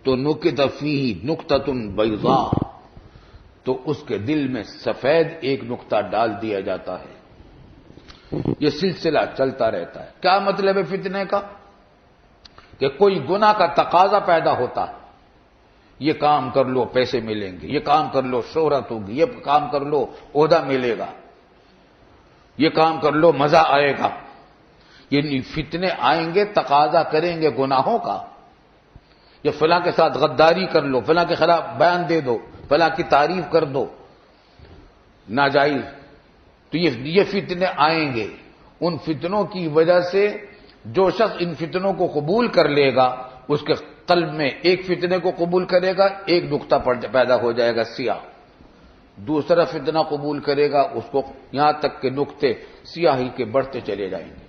تو نُکِتَ فِيهِ نُکْتَةٌ بَيْضَاء، تو اس کے دل میں سفید ایک نقطہ ڈال دیا جاتا ہے. یہ سلسلہ چلتا رہتا ہے. کیا مطلب ہے فتنے کا؟ کہ کوئی گناہ کا تقاضا پیدا ہوتا ہے، یہ کام کر لو پیسے ملیں گے، یہ کام کر لو شہرت ہوگی، یہ کام کر لو عہدہ ملے گا، یہ کام کر لو مزہ آئے گا. یہ فتنے آئیں گے، تقاضا کریں گے گناہوں کا. یہ فلاں کے ساتھ غداری کر لو، فلاں کے خلاف بیان دے دو، فلاں کی تعریف کر دو ناجائز. تو یہ فتنے آئیں گے. ان فتنوں کی وجہ سے جو شخص ان فتنوں کو قبول کر لے گا، اس کے قلب میں ایک فتنے کو قبول کرے گا، ایک نقطہ پیدا ہو جائے گا سیاہ. دوسرا فتنہ قبول کرے گا، اس کو یہاں تک کہ نقطے سیاہی کے بڑھتے چلے جائیں گے.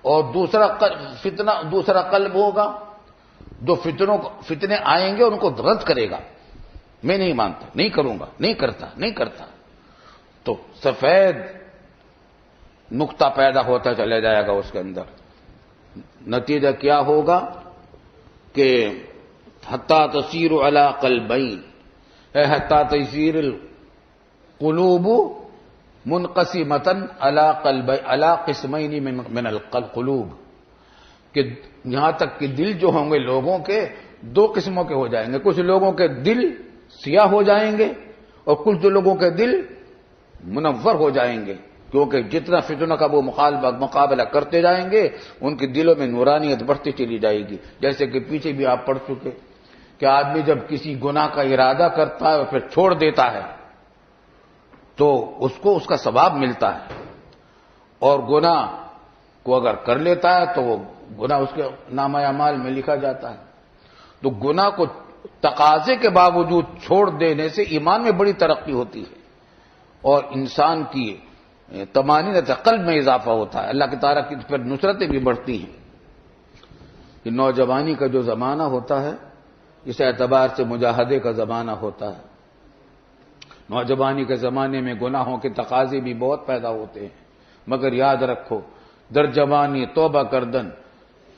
اور دوسرا قلب ہوگا جو فتنے آئیں گے ان کو رد کرے گا. میں نہیں مانتا، نہیں کروں گا، نہیں کرتا. تو سفید نقطہ پیدا ہوتا چلا جائے گا اس کے اندر. نتیجہ کیا ہوگا کہ حتی تصیر علی قلبین، حتی تصیر القلوب منقسمۃ علی قسمین من القلوب، کہ یہاں تک کہ دل جو ہوں گے لوگوں کے دو قسموں کے ہو جائیں گے. کچھ لوگوں کے دل سیاہ ہو جائیں گے اور کچھ لوگوں کے دل منور ہو جائیں گے، کیونکہ جتنا فتنہ کا وہ مقابلہ کرتے جائیں گے ان کے دلوں میں نورانیت بڑھتی چلی جائے گی. جیسے کہ پیچھے بھی آپ پڑھ چکے کہ آدمی جب کسی گناہ کا ارادہ کرتا ہے اور پھر چھوڑ دیتا ہے تو اس کو اس کا ثواب ملتا ہے، اور گناہ کو اگر کر لیتا ہے تو وہ گناہ اس کے نامہ اعمال میں لکھا جاتا ہے. تو گناہ کو تقاضے کے باوجود چھوڑ دینے سے ایمان میں بڑی ترقی ہوتی ہے اور انسان کی طمانینت قلب میں اضافہ ہوتا ہے. اللہ کی تعالیٰ کی پھر نصرتیں بھی بڑھتی ہیں. کہ نوجوانی کا جو زمانہ ہوتا ہے اس اعتبار سے مجاہدے کا زمانہ ہوتا ہے. نوجوانی کے زمانے میں گناہوں کے تقاضے بھی بہت پیدا ہوتے ہیں، مگر یاد رکھو در جوانی توبہ کردن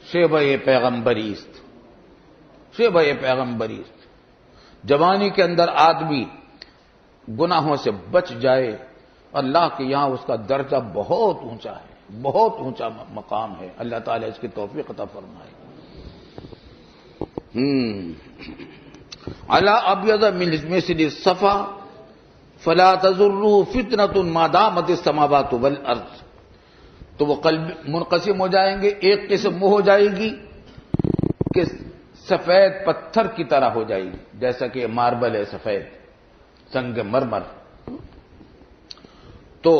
شیبہ پیغمبریست، شیبہ پیغمبریست. جوانی کے اندر آدمی گناہوں سے بچ جائے، اللہ کے یہاں اس کا درجہ بہت اونچا ہے، بہت اونچا مقام ہے. اللہ تعالیٰ اس کی توفیق عطا فرمائے. علی ابیض من مثل الصفا فلا تضرہ فتنۃ ما دامت السماوات والارض. تو وہ قلب منقسم ہو جائیں گے. ایک قسم وہ ہو جائے گی کہ سفید پتھر کی طرح ہو جائے گی، جیسا کہ ماربل ہے سفید، سنگ مرمر. تو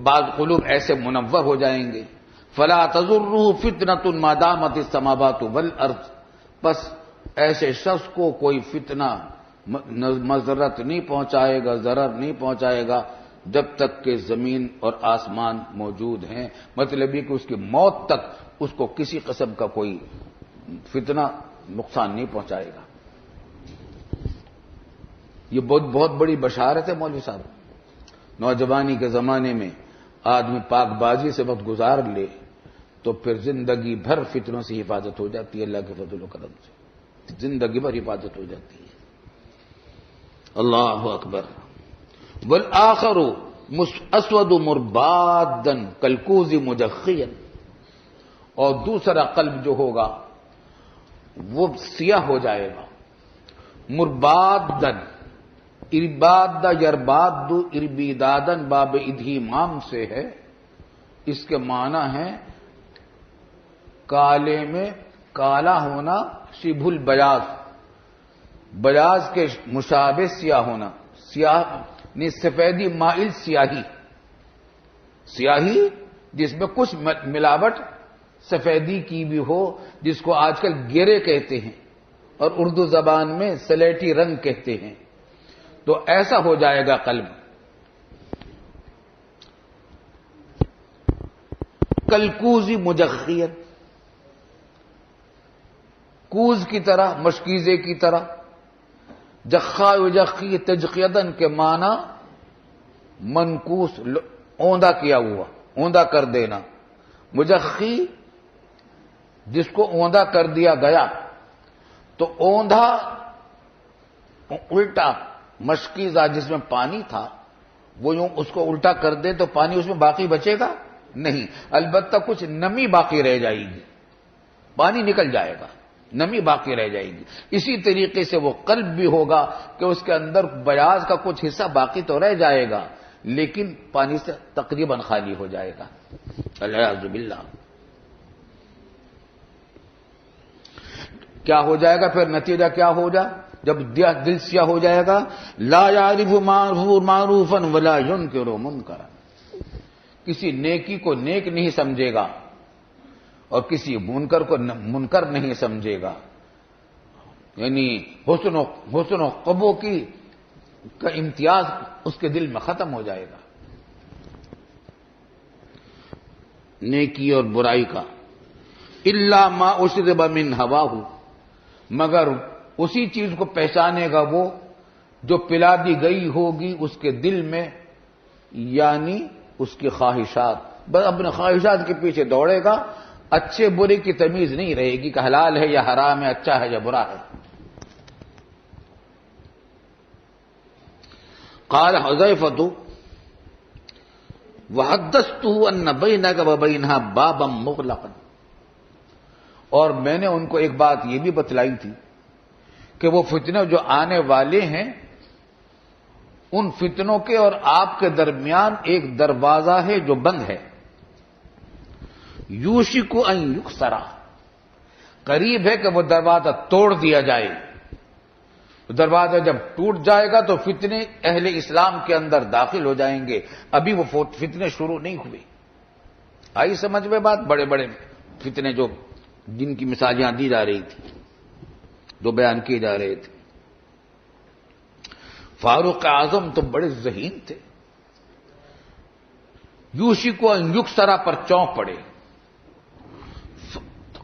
بعض قلوب ایسے منور ہو جائیں گے. فلا تضرہ فتنۃ ما دامت السماوات والارض. بس ایسے شخص کو کوئی فتنہ مضرت نہیں پہنچائے گا، ضرر نہیں پہنچائے گا جب تک کہ زمین اور آسمان موجود ہیں. مطلب یہ کہ اس کی موت تک اس کو کسی قسم کا کوئی فتنہ نقصان نہیں پہنچائے گا. یہ بہت بڑی بشارت ہے مولوی صاحب. نوجوانی کے زمانے میں آدمی پاک بازی سے وقت گزار لے تو پھر زندگی بھر فتنوں سے حفاظت ہو جاتی ہے. اللہ کے فضل و کرم سے زندگی بھر حفاظت ہو جاتی ہے. اللہ اکبر. والآخر اسود مربادا کالکوز مجخیا. اور دوسرا قلب جو ہوگا وہ سیاہ ہو جائے گا. مربادن، ارباد یرباد اربیدادن باب ادھیمام سے ہے. اس کے معنی ہے کالے میں کالا ہونا، شبہ البیاض، بیاض کے مشابہ سیاہ ہونا، سیاہ نہیں سفیدی مائل سیاہی، سیاہی جس میں کچھ ملاوٹ سفیدی کی بھی ہو، جس کو آج کل گرے کہتے ہیں اور اردو زبان میں سلیٹی رنگ کہتے ہیں، تو ایسا ہو جائے گا قلب. کلکوزی مجخیت، کوز کی طرح، مشکیزے کی طرح. جخا یجخی تجخیدن کے معنی منکوس، اوندا کیا ہوا، اوندا کر دینا. مجخی جس کو اوندا کر دیا گیا، تو اوندا الٹا، مشکیزہ جس میں پانی تھا وہ یوں اس کو الٹا کر دے تو پانی اس میں باقی بچے گا نہیں، البتہ کچھ نمی باقی رہ جائے گی، پانی نکل جائے گا، نمی باقی رہ جائے گی. اسی طریقے سے وہ قلب بھی ہوگا کہ اس کے اندر بیاض کا کچھ حصہ باقی تو رہ جائے گا لیکن پانی سے تقریباً خالی ہو جائے گا. الیاذ باللہ. کیا ہو جائے گا پھر؟ نتیجہ کیا ہو جائے جب دل سیاہ ہو جائے گا؟ لا یعرف معروفا ولا ینکر منکرا، کسی نیکی کو نیک نہیں سمجھے گا اور کسی منکر کو منکر نہیں سمجھے گا. یعنی حسن و قبو کا امتیاز اس کے دل میں ختم ہو جائے گا، نیکی اور برائی کا. الا ما اشرب من ہواہ، مگر اسی چیز کو پہچانے گا وہ جو پلا دی گئی ہوگی اس کے دل میں، یعنی اس کی خواہشات. بس اپنے خواہشات کے پیچھے دوڑے گا، اچھے برے کی تمیز نہیں رہے گی کہ حلال ہے یا حرام ہے، اچھا ہے یا برا ہے. قال حذیفۃ وحدثته ان بینک وبینھا بابا مغلقا، اور میں نے ان کو ایک بات یہ بھی بتلائی تھی کہ وہ فتنے جو آنے والے ہیں ان فتنوں کے اور آپ کے درمیان ایک دروازہ ہے جو بند ہے. یوشک ان یکسرا، قریب ہے کہ وہ دروازہ توڑ دیا جائے. دروازہ جب ٹوٹ جائے گا تو فتنے اہل اسلام کے اندر داخل ہو جائیں گے. ابھی وہ فتنے شروع نہیں ہوئے. آئی سمجھ میں بات؟ بڑے بڑے فتنے جو جن کی مثالیاں دی جا رہی تھی، جو بیان کیے جا رہے تھے. فاروق اعظم تو بڑے ذہین تھے، یوشک ان یکسرا پر چونک پڑے.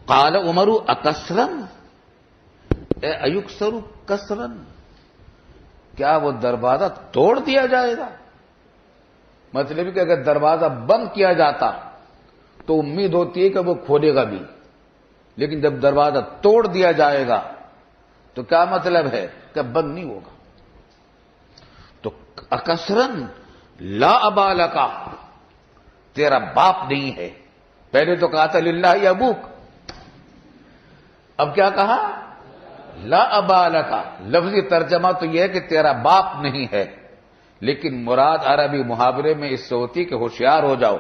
قال عمر اکسرن ایکسر کسرن، کیا وہ دروازہ توڑ دیا جائے گا؟ مطلب کہ اگر دروازہ بند کیا جاتا تو امید ہوتی ہے کہ وہ کھولے گا بھی، لیکن جب دروازہ توڑ دیا جائے گا تو کیا مطلب ہے کہ بند نہیں ہوگا. تو اکسرن لا ابا لکا، تیرا باپ نہیں ہے. پہلے تو کہا تھا للہ ابوک، اب کیا کہا؟ لا ابا لکا. لفظی ترجمہ تو یہ ہے کہ تیرا باپ نہیں ہے، لیکن مراد عربی محاورے میں اس سے ہوتی کہ ہوشیار ہو جاؤ.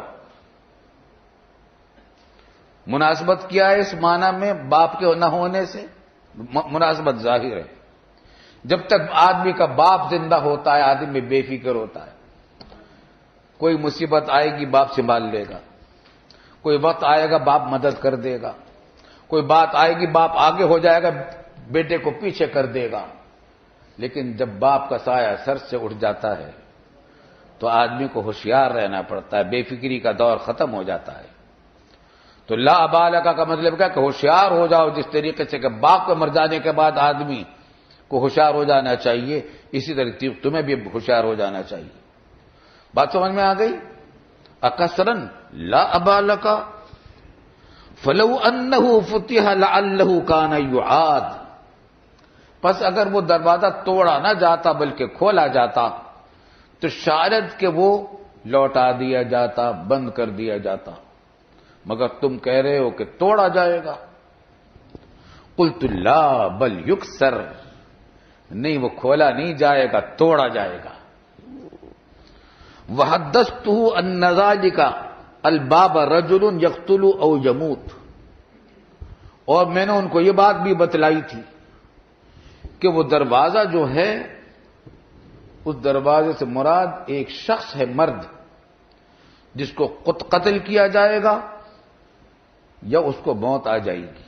مناسبت کیا ہے اس معنی میں باپ کے نہ ہونے سے؟ مناسبت ظاہر ہے. جب تک آدمی کا باپ زندہ ہوتا ہے آدمی بے فکر ہوتا ہے. کوئی مصیبت آئے گی باپ سنبھال لے گا، کوئی وقت آئے گا باپ مدد کر دے گا، کوئی بات آئے گی باپ آگے ہو جائے گا بیٹے کو پیچھے کر دے گا. لیکن جب باپ کا سایہ سر سے اٹھ جاتا ہے تو آدمی کو ہوشیار رہنا پڑتا ہے، بے فکری کا دور ختم ہو جاتا ہے. تو لا ابالکا کا مطلب کیا کہ ہوشیار ہو جاؤ. جس طریقے سے کہ باپ کے مر جانے کے بعد آدمی کو ہوشیار ہو جانا چاہیے، اسی طرح تمہیں بھی ہوشیار ہو جانا چاہیے. بات سمجھ میں آ گئی؟ اکثرن لا ابالکا فلو انہ فتح لعلہ کان یعاد، پس اگر وہ دروازہ توڑا نہ جاتا بلکہ کھولا جاتا تو شاید کہ وہ لوٹا دیا جاتا، بند کر دیا جاتا. مگر تم کہہ رہے ہو کہ توڑا جائے گا. قلت لا بل یکسر، نہیں وہ کھولا نہیں جائے گا، توڑا جائے گا. وحدثته ان ذلك الباب رجل يقتل او يموت، اور میں نے ان کو یہ بات بھی بتلائی تھی کہ وہ دروازہ جو ہے اس دروازے سے مراد ایک شخص ہے، مرد، جس کو قتل کیا جائے گا یا اس کو موت آ جائے گی۔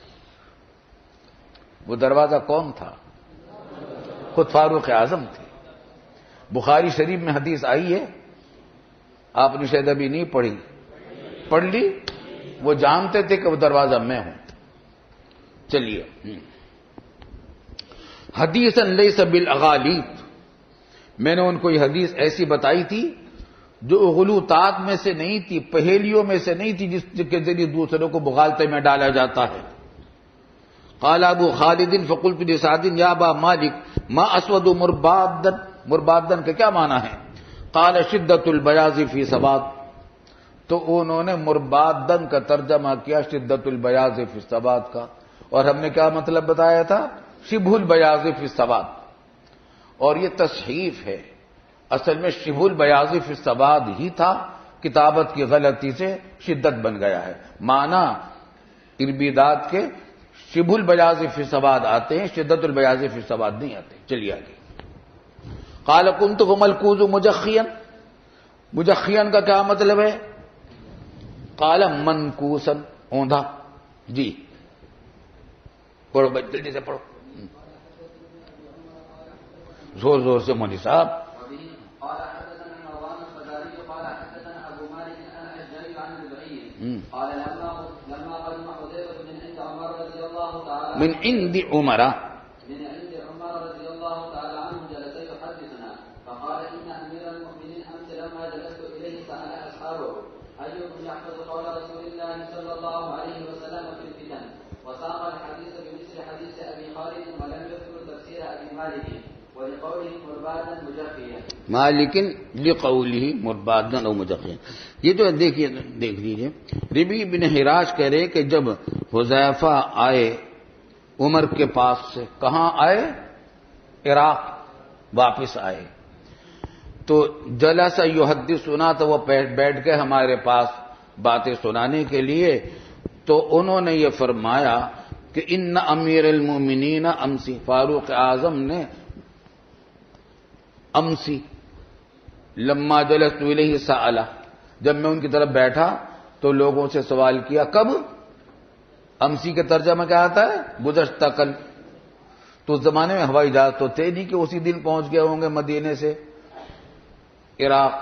وہ دروازہ کون تھا؟ خود فاروق اعظم تھے۔ بخاری شریف میں حدیث آئی ہے، آپ نے شاید ابھی نہیں پڑھی، پڑھ لی۔ وہ جانتے تھے کہ وہ دروازہ میں ہوں۔ چلیے، حدیثا لیس بالاغالیط، میں نے ان کو یہ حدیث ایسی بتائی تھی جو غلوطات میں سے نہیں تھی، پہیلیوں میں سے نہیں تھی جس کے ذریعے دوسروں کو بغالطے میں ڈالا جاتا ہے۔ قال ابو خالد فقلت لسعد یا ابا مالک ما اسود مربادا، مربادن کا کیا معنی ہے؟ قال شدت البیاض فی سواد، تو انہوں نے مربادن کا ترجمہ کیا شدت البیاض فی سواد کا، اور ہم نے کیا مطلب بتایا تھا؟ شبہ البیاض فی سواد، اور یہ تصحیف ہے، اصل میں شبہ البیاض فی سواد ہی تھا، کتابت کی غلطی سے شدت بن گیا ہے۔ معنی اربیدات کے شبہ البیاض فی سواد آتے ہیں، شدت البیاض فی سواد نہیں آتے۔ چلیے آگے۔ قال كنت فملكوز مجخيا، مجخيا کا کیا مطلب ہے؟ قال منکوسا، اوندھا۔ جی پڑھو بھائی، جلدی سے پڑھو، زور زور سے مولوی صاحب۔ قال حدثنا مروان الفزاري قال حدثنا ابو مالك الاشجعي عن الزبير قال لما قدم حذيفه من عند عمر رضي الله تعالى من عند عمر رضي الله تعالى عنه جلس يحدثنا فقال ان امير المؤمنين امس لما جلست اليه سال اصحابه ايكم يحفظ قول رسول الله صلى الله عليه وسلم في الفتن، وساق الحديث بمثل حديث ابي خالد ولم يذكر تفسير ابي مالك ولقوله مربادا مجخيا، مالکن لقوله مربادا او مجخیا۔ یہ جو دیکھیے، دیکھ لیجیے، ربی بن حراش کہہ رہے کہ جب حذیفہ آئے عمر کے پاس سے، کہاں آئے؟ عراق واپس آئے، تو جلسہ یحدثنا، تو وہ بیٹھ گئے ہمارے پاس باتیں سنانے کے لیے، تو انہوں نے یہ فرمایا کہ ان امیر المومنین امسی، فاروق اعظم نے امسی لما جلست الیہ سألہ، جب میں ان کی طرف بیٹھا تو لوگوں سے سوال کیا۔ کب؟ امسی کے ترجمہ کیا آتا ہے؟ گزشتہ کل۔ تو اس زمانے میں ہوائی جہاز تو تھے نہیں کہ اسی دن پہنچ گئے ہوں گے مدینے سے عراق،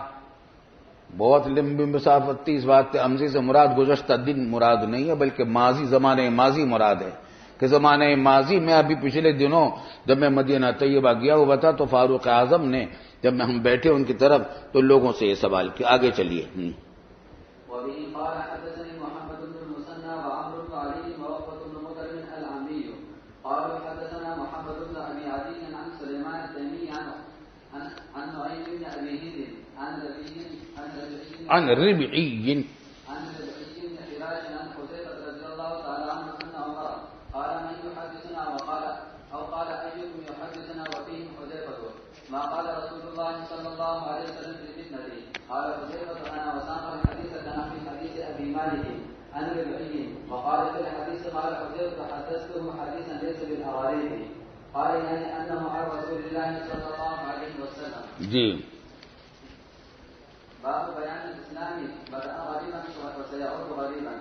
بہت لمبی مسافت تھی، اس بات سے امسی سے مراد گزشتہ دن مراد نہیں ہے، بلکہ ماضی، زمانے ماضی مراد ہے، کہ زمانے ماضی میں ابھی پچھلے دنوں جب میں مدینہ طیبہ گیا ہوا تھا تو فاروق اعظم نے جب میں ہم بیٹھے ان کی طرف تو لوگوں سے یہ سوال کیا۔ آگے چلیے۔ وبه قال حدثني محمد بن المثنى وعمرو بن علي ووقفة بن مطر العنبي قالوا حدثنا محمد بن ابي عدي عن سليمان التيمي عن نعيم بن ابي هند عن ربعي عن ربعي بن حراش عن حذيفة رضي الله تعالى عنه ان عمر قال من يحدثنا قال ايكم يحدثنا وفيهم حذيفة ما قال رسول الله صلى الله عليه وسلم في الفتنة قال حذيفة انا وساق الحديث كان في حديث ابي مالك عن ربعي وقال في الحديث قال حذيفة حدثته حديثا ليس بالاغاريب قال يعني انه عن رسول الله صلى الله عليه وسلم۔ جی باب بیان الاسلام بدأ غریبا وسيعود غریبا۔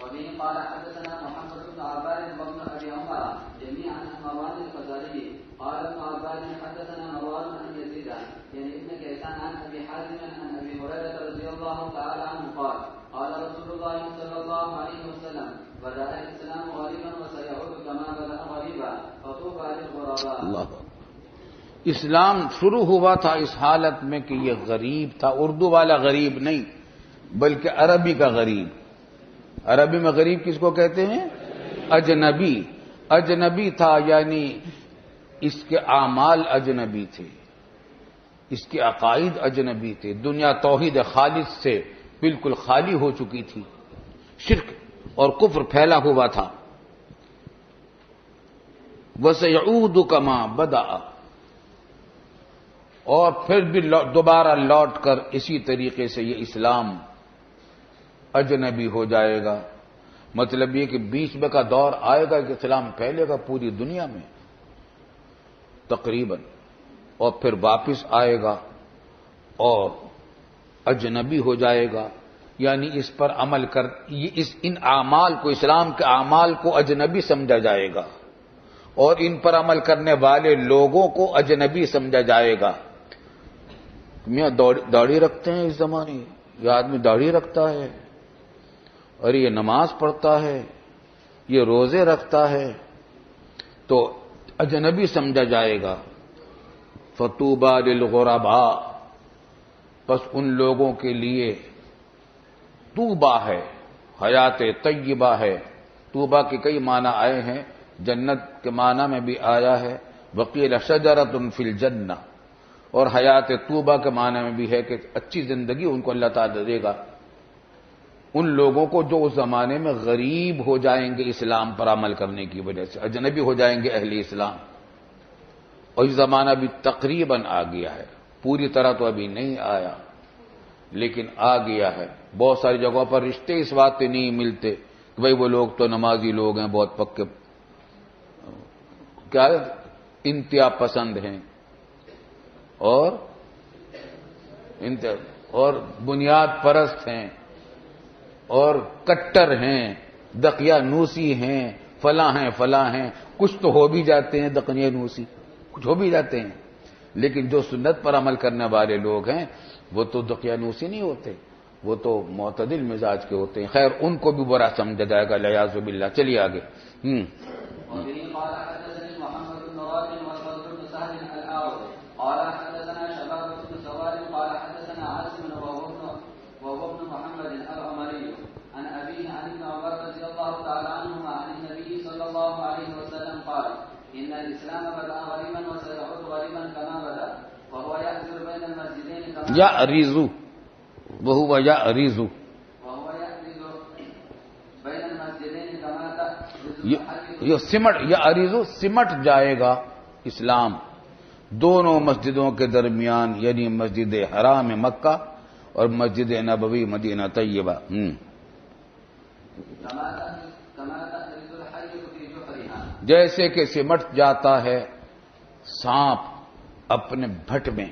وبه قال حدثنا محمد بن عباد وابن ابي عمر جميعا عن مروان الفزاري قال ابن عباد حدثنا مروان عن يزيد يعني ابن كيسان عن ابي حازم عن ابي هريره رضي الله تعالى عنه قال قال رسول الله صلى الله عليه وسلم بدأ الاسلام غريبا وسيعود كما بدأ غريبا فطوبى للغرباء۔ اللہ، اسلام شروع ہوا تھا اس حالت میں کہ یہ غریب تھا، اردو والا غریب نہیں بلکہ عربی کا غریب۔ عربی میں غریب کس کو کہتے ہیں؟ اجنبی۔ اجنبی تھا یعنی اس کے اعمال اجنبی تھے، اس کے عقائد اجنبی تھے، دنیا توحید خالص سے بالکل خالی ہو چکی تھی، شرک اور کفر پھیلا ہوا تھا۔ وَسَيَعُودُ كَمَا بَدَأَ، اور پھر بھی دوبارہ لوٹ کر اسی طریقے سے یہ اسلام اجنبی ہو جائے گا۔ مطلب یہ کہ بیچ میں کا دور آئے گا کہ اسلام پھیلے گا پوری دنیا میں تقریباً، اور پھر واپس آئے گا اور اجنبی ہو جائے گا، یعنی اس پر عمل ان اعمال کو، اسلام کے اعمال کو اجنبی سمجھا جائے گا اور ان پر عمل کرنے والے لوگوں کو اجنبی سمجھا جائے گا۔ میاں داڑھی رکھتے ہیں اس زمانے، یہ آدمی داڑھی رکھتا ہے اور یہ نماز پڑھتا ہے، یہ روزے رکھتا ہے، تو اجنبی سمجھا جائے گا۔ فطوبى للغرباء، بس ان لوگوں کے لیے طوبہ ہے، حیات طیبہ ہے۔ طوبہ کے کئی معنی آئے ہیں، جنت کے معنی میں بھی آیا ہے وقیل شجرۃ فی الجنہ، اور حیات طوبہ کے معنی میں بھی ہے کہ اچھی زندگی ان کو اللہ تعالیٰ دے گا، ان لوگوں کو جو اس زمانے میں غریب ہو جائیں گے اسلام پر عمل کرنے کی وجہ سے، اجنبی ہو جائیں گے اہل اسلام۔ اور یہ زمانہ بھی تقریباً آ گیا ہے، پوری طرح تو ابھی نہیں آیا لیکن آ گیا ہے۔ بہت ساری جگہوں پر رشتے اس بات سے نہیں ملتے کہ بھئی وہ لوگ تو نمازی لوگ ہیں، بہت پکے، کیا انتہا پسند ہیں اور بنیاد پرست ہیں اور کٹر ہیں، دقیہ نوسی ہیں، فلاں ہیں، کچھ تو ہو بھی جاتے ہیں دقیہ نوسی، کچھ ہو بھی جاتے ہیں، لیکن جو سنت پر عمل کرنے والے لوگ ہیں وہ تو دقیانوسی نہیں ہوتے، وہ تو معتدل مزاج کے ہوتے ہیں۔ خیر، ان کو بھی برا سمجھا جائے گا، والعیاذ باللہ۔ چلیے آگے۔ إن الإسلام بدأ غريبا وسيعود غريبا كما بدأ وهو يأجر بين المسجدين كما يأرز وهو يأرز بين المسجدين كما يأرز سمٹ جائے گا اسلام دونوں مسجدوں کے درمیان، یعنی مسجد حرام مکہ اور مسجد نبوی مدینہ طیبہ۔ جیسے کہ سمٹ جاتا ہے سانپ اپنے بھٹ میں،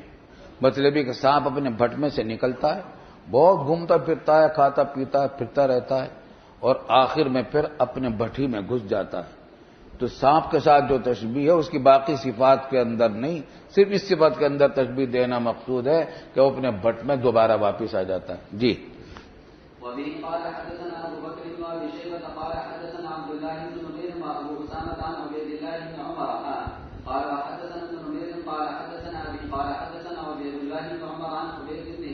مطلب کہ سانپ اپنے بھٹ میں سے نکلتا ہے، بہت گھومتا پھرتا ہے، کھاتا پیتا ہے، پھرتا رہتا ہے اور آخر میں پھر اپنے بھٹی میں گھس جاتا ہے۔ تو سانپ کے ساتھ جو تشبیہ ہے اس کی باقی صفات کے اندر نہیں، صرف اس صفات کے اندر تشبیہ دینا مقصود ہے کہ وہ اپنے بھٹ میں دوبارہ واپس آ جاتا ہے۔ جی۔ وبه قال حدثنا ابو بكر بن ابي شيبه قال حدثنا عبد الله بن نمير وابو اسامه عن عبيد الله بن عمر قال حدثنا ابن نمير قال حدثنا ابي قال حدثنا عبيد الله بن عمر عن عبيد بن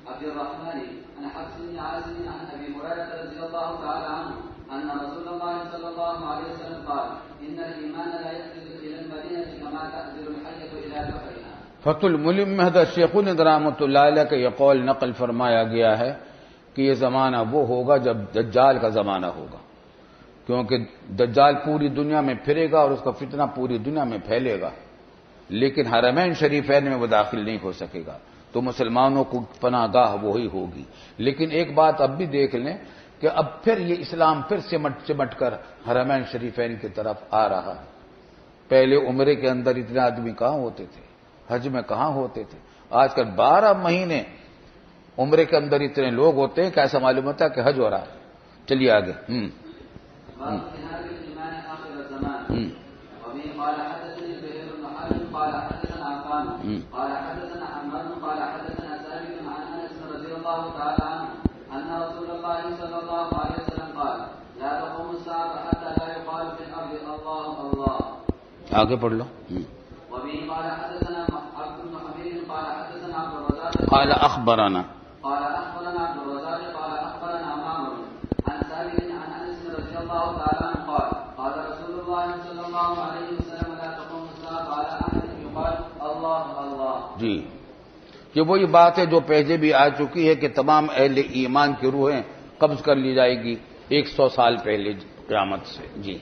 عبد الرحمن عن حفص بن عاصم عن ابي هريره رضي الله تعالى عنه ان رسول الله صلى الله عليه وسلم قال ان الايمان لا يخرج الى المدينه كما تخرج الحيه الى كفرها۔ فتح الملم میں حضرت شیخ رحمۃ اللہ علیہ کا یہ قول نقل فرمایا گیا ہے کہ یہ زمانہ وہ ہوگا جب دجال کا زمانہ ہوگا، کیونکہ دجال پوری دنیا میں پھرے گا اور اس کا فتنہ پوری دنیا میں پھیلے گا، لیکن حرمین شریفین میں وہ داخل نہیں ہو سکے گا، تو مسلمانوں کو پناہ گاہ وہی ہوگی۔ لیکن ایک بات اب بھی دیکھ لیں کہ اب پھر یہ اسلام پھر سمٹ کر حرمین شریفین کی طرف آ رہا ہے۔ پہلے عمرے کے اندر اتنے آدمی کہاں ہوتے تھے، حج میں کہاں ہوتے تھے، آج کل 12 مہینے عمرے کے اندر اتنے لوگ ہوتے ہیں کہ ایسا معلوم ہوتا ہے کہ حج ہو رہا ہے۔ چلیے آگے۔ آگے پڑھ لو۔ قال اخبرنا قال اخبرنا عبد الرزاق قال اخبرنا معمر عن سالم عن انس رضي الله تعالى عنه قال قال رسول الله صلى الله عليه وسلم لا تقوم الساعه على احد يقال الله الله۔ جی، یہ وہی بات ہے جو پہلے بھی آ چکی ہے کہ تمام اہل ایمان کی روحیں قبض کر لی جائے گی 100 سال پہلے قیامت سے۔ جی۔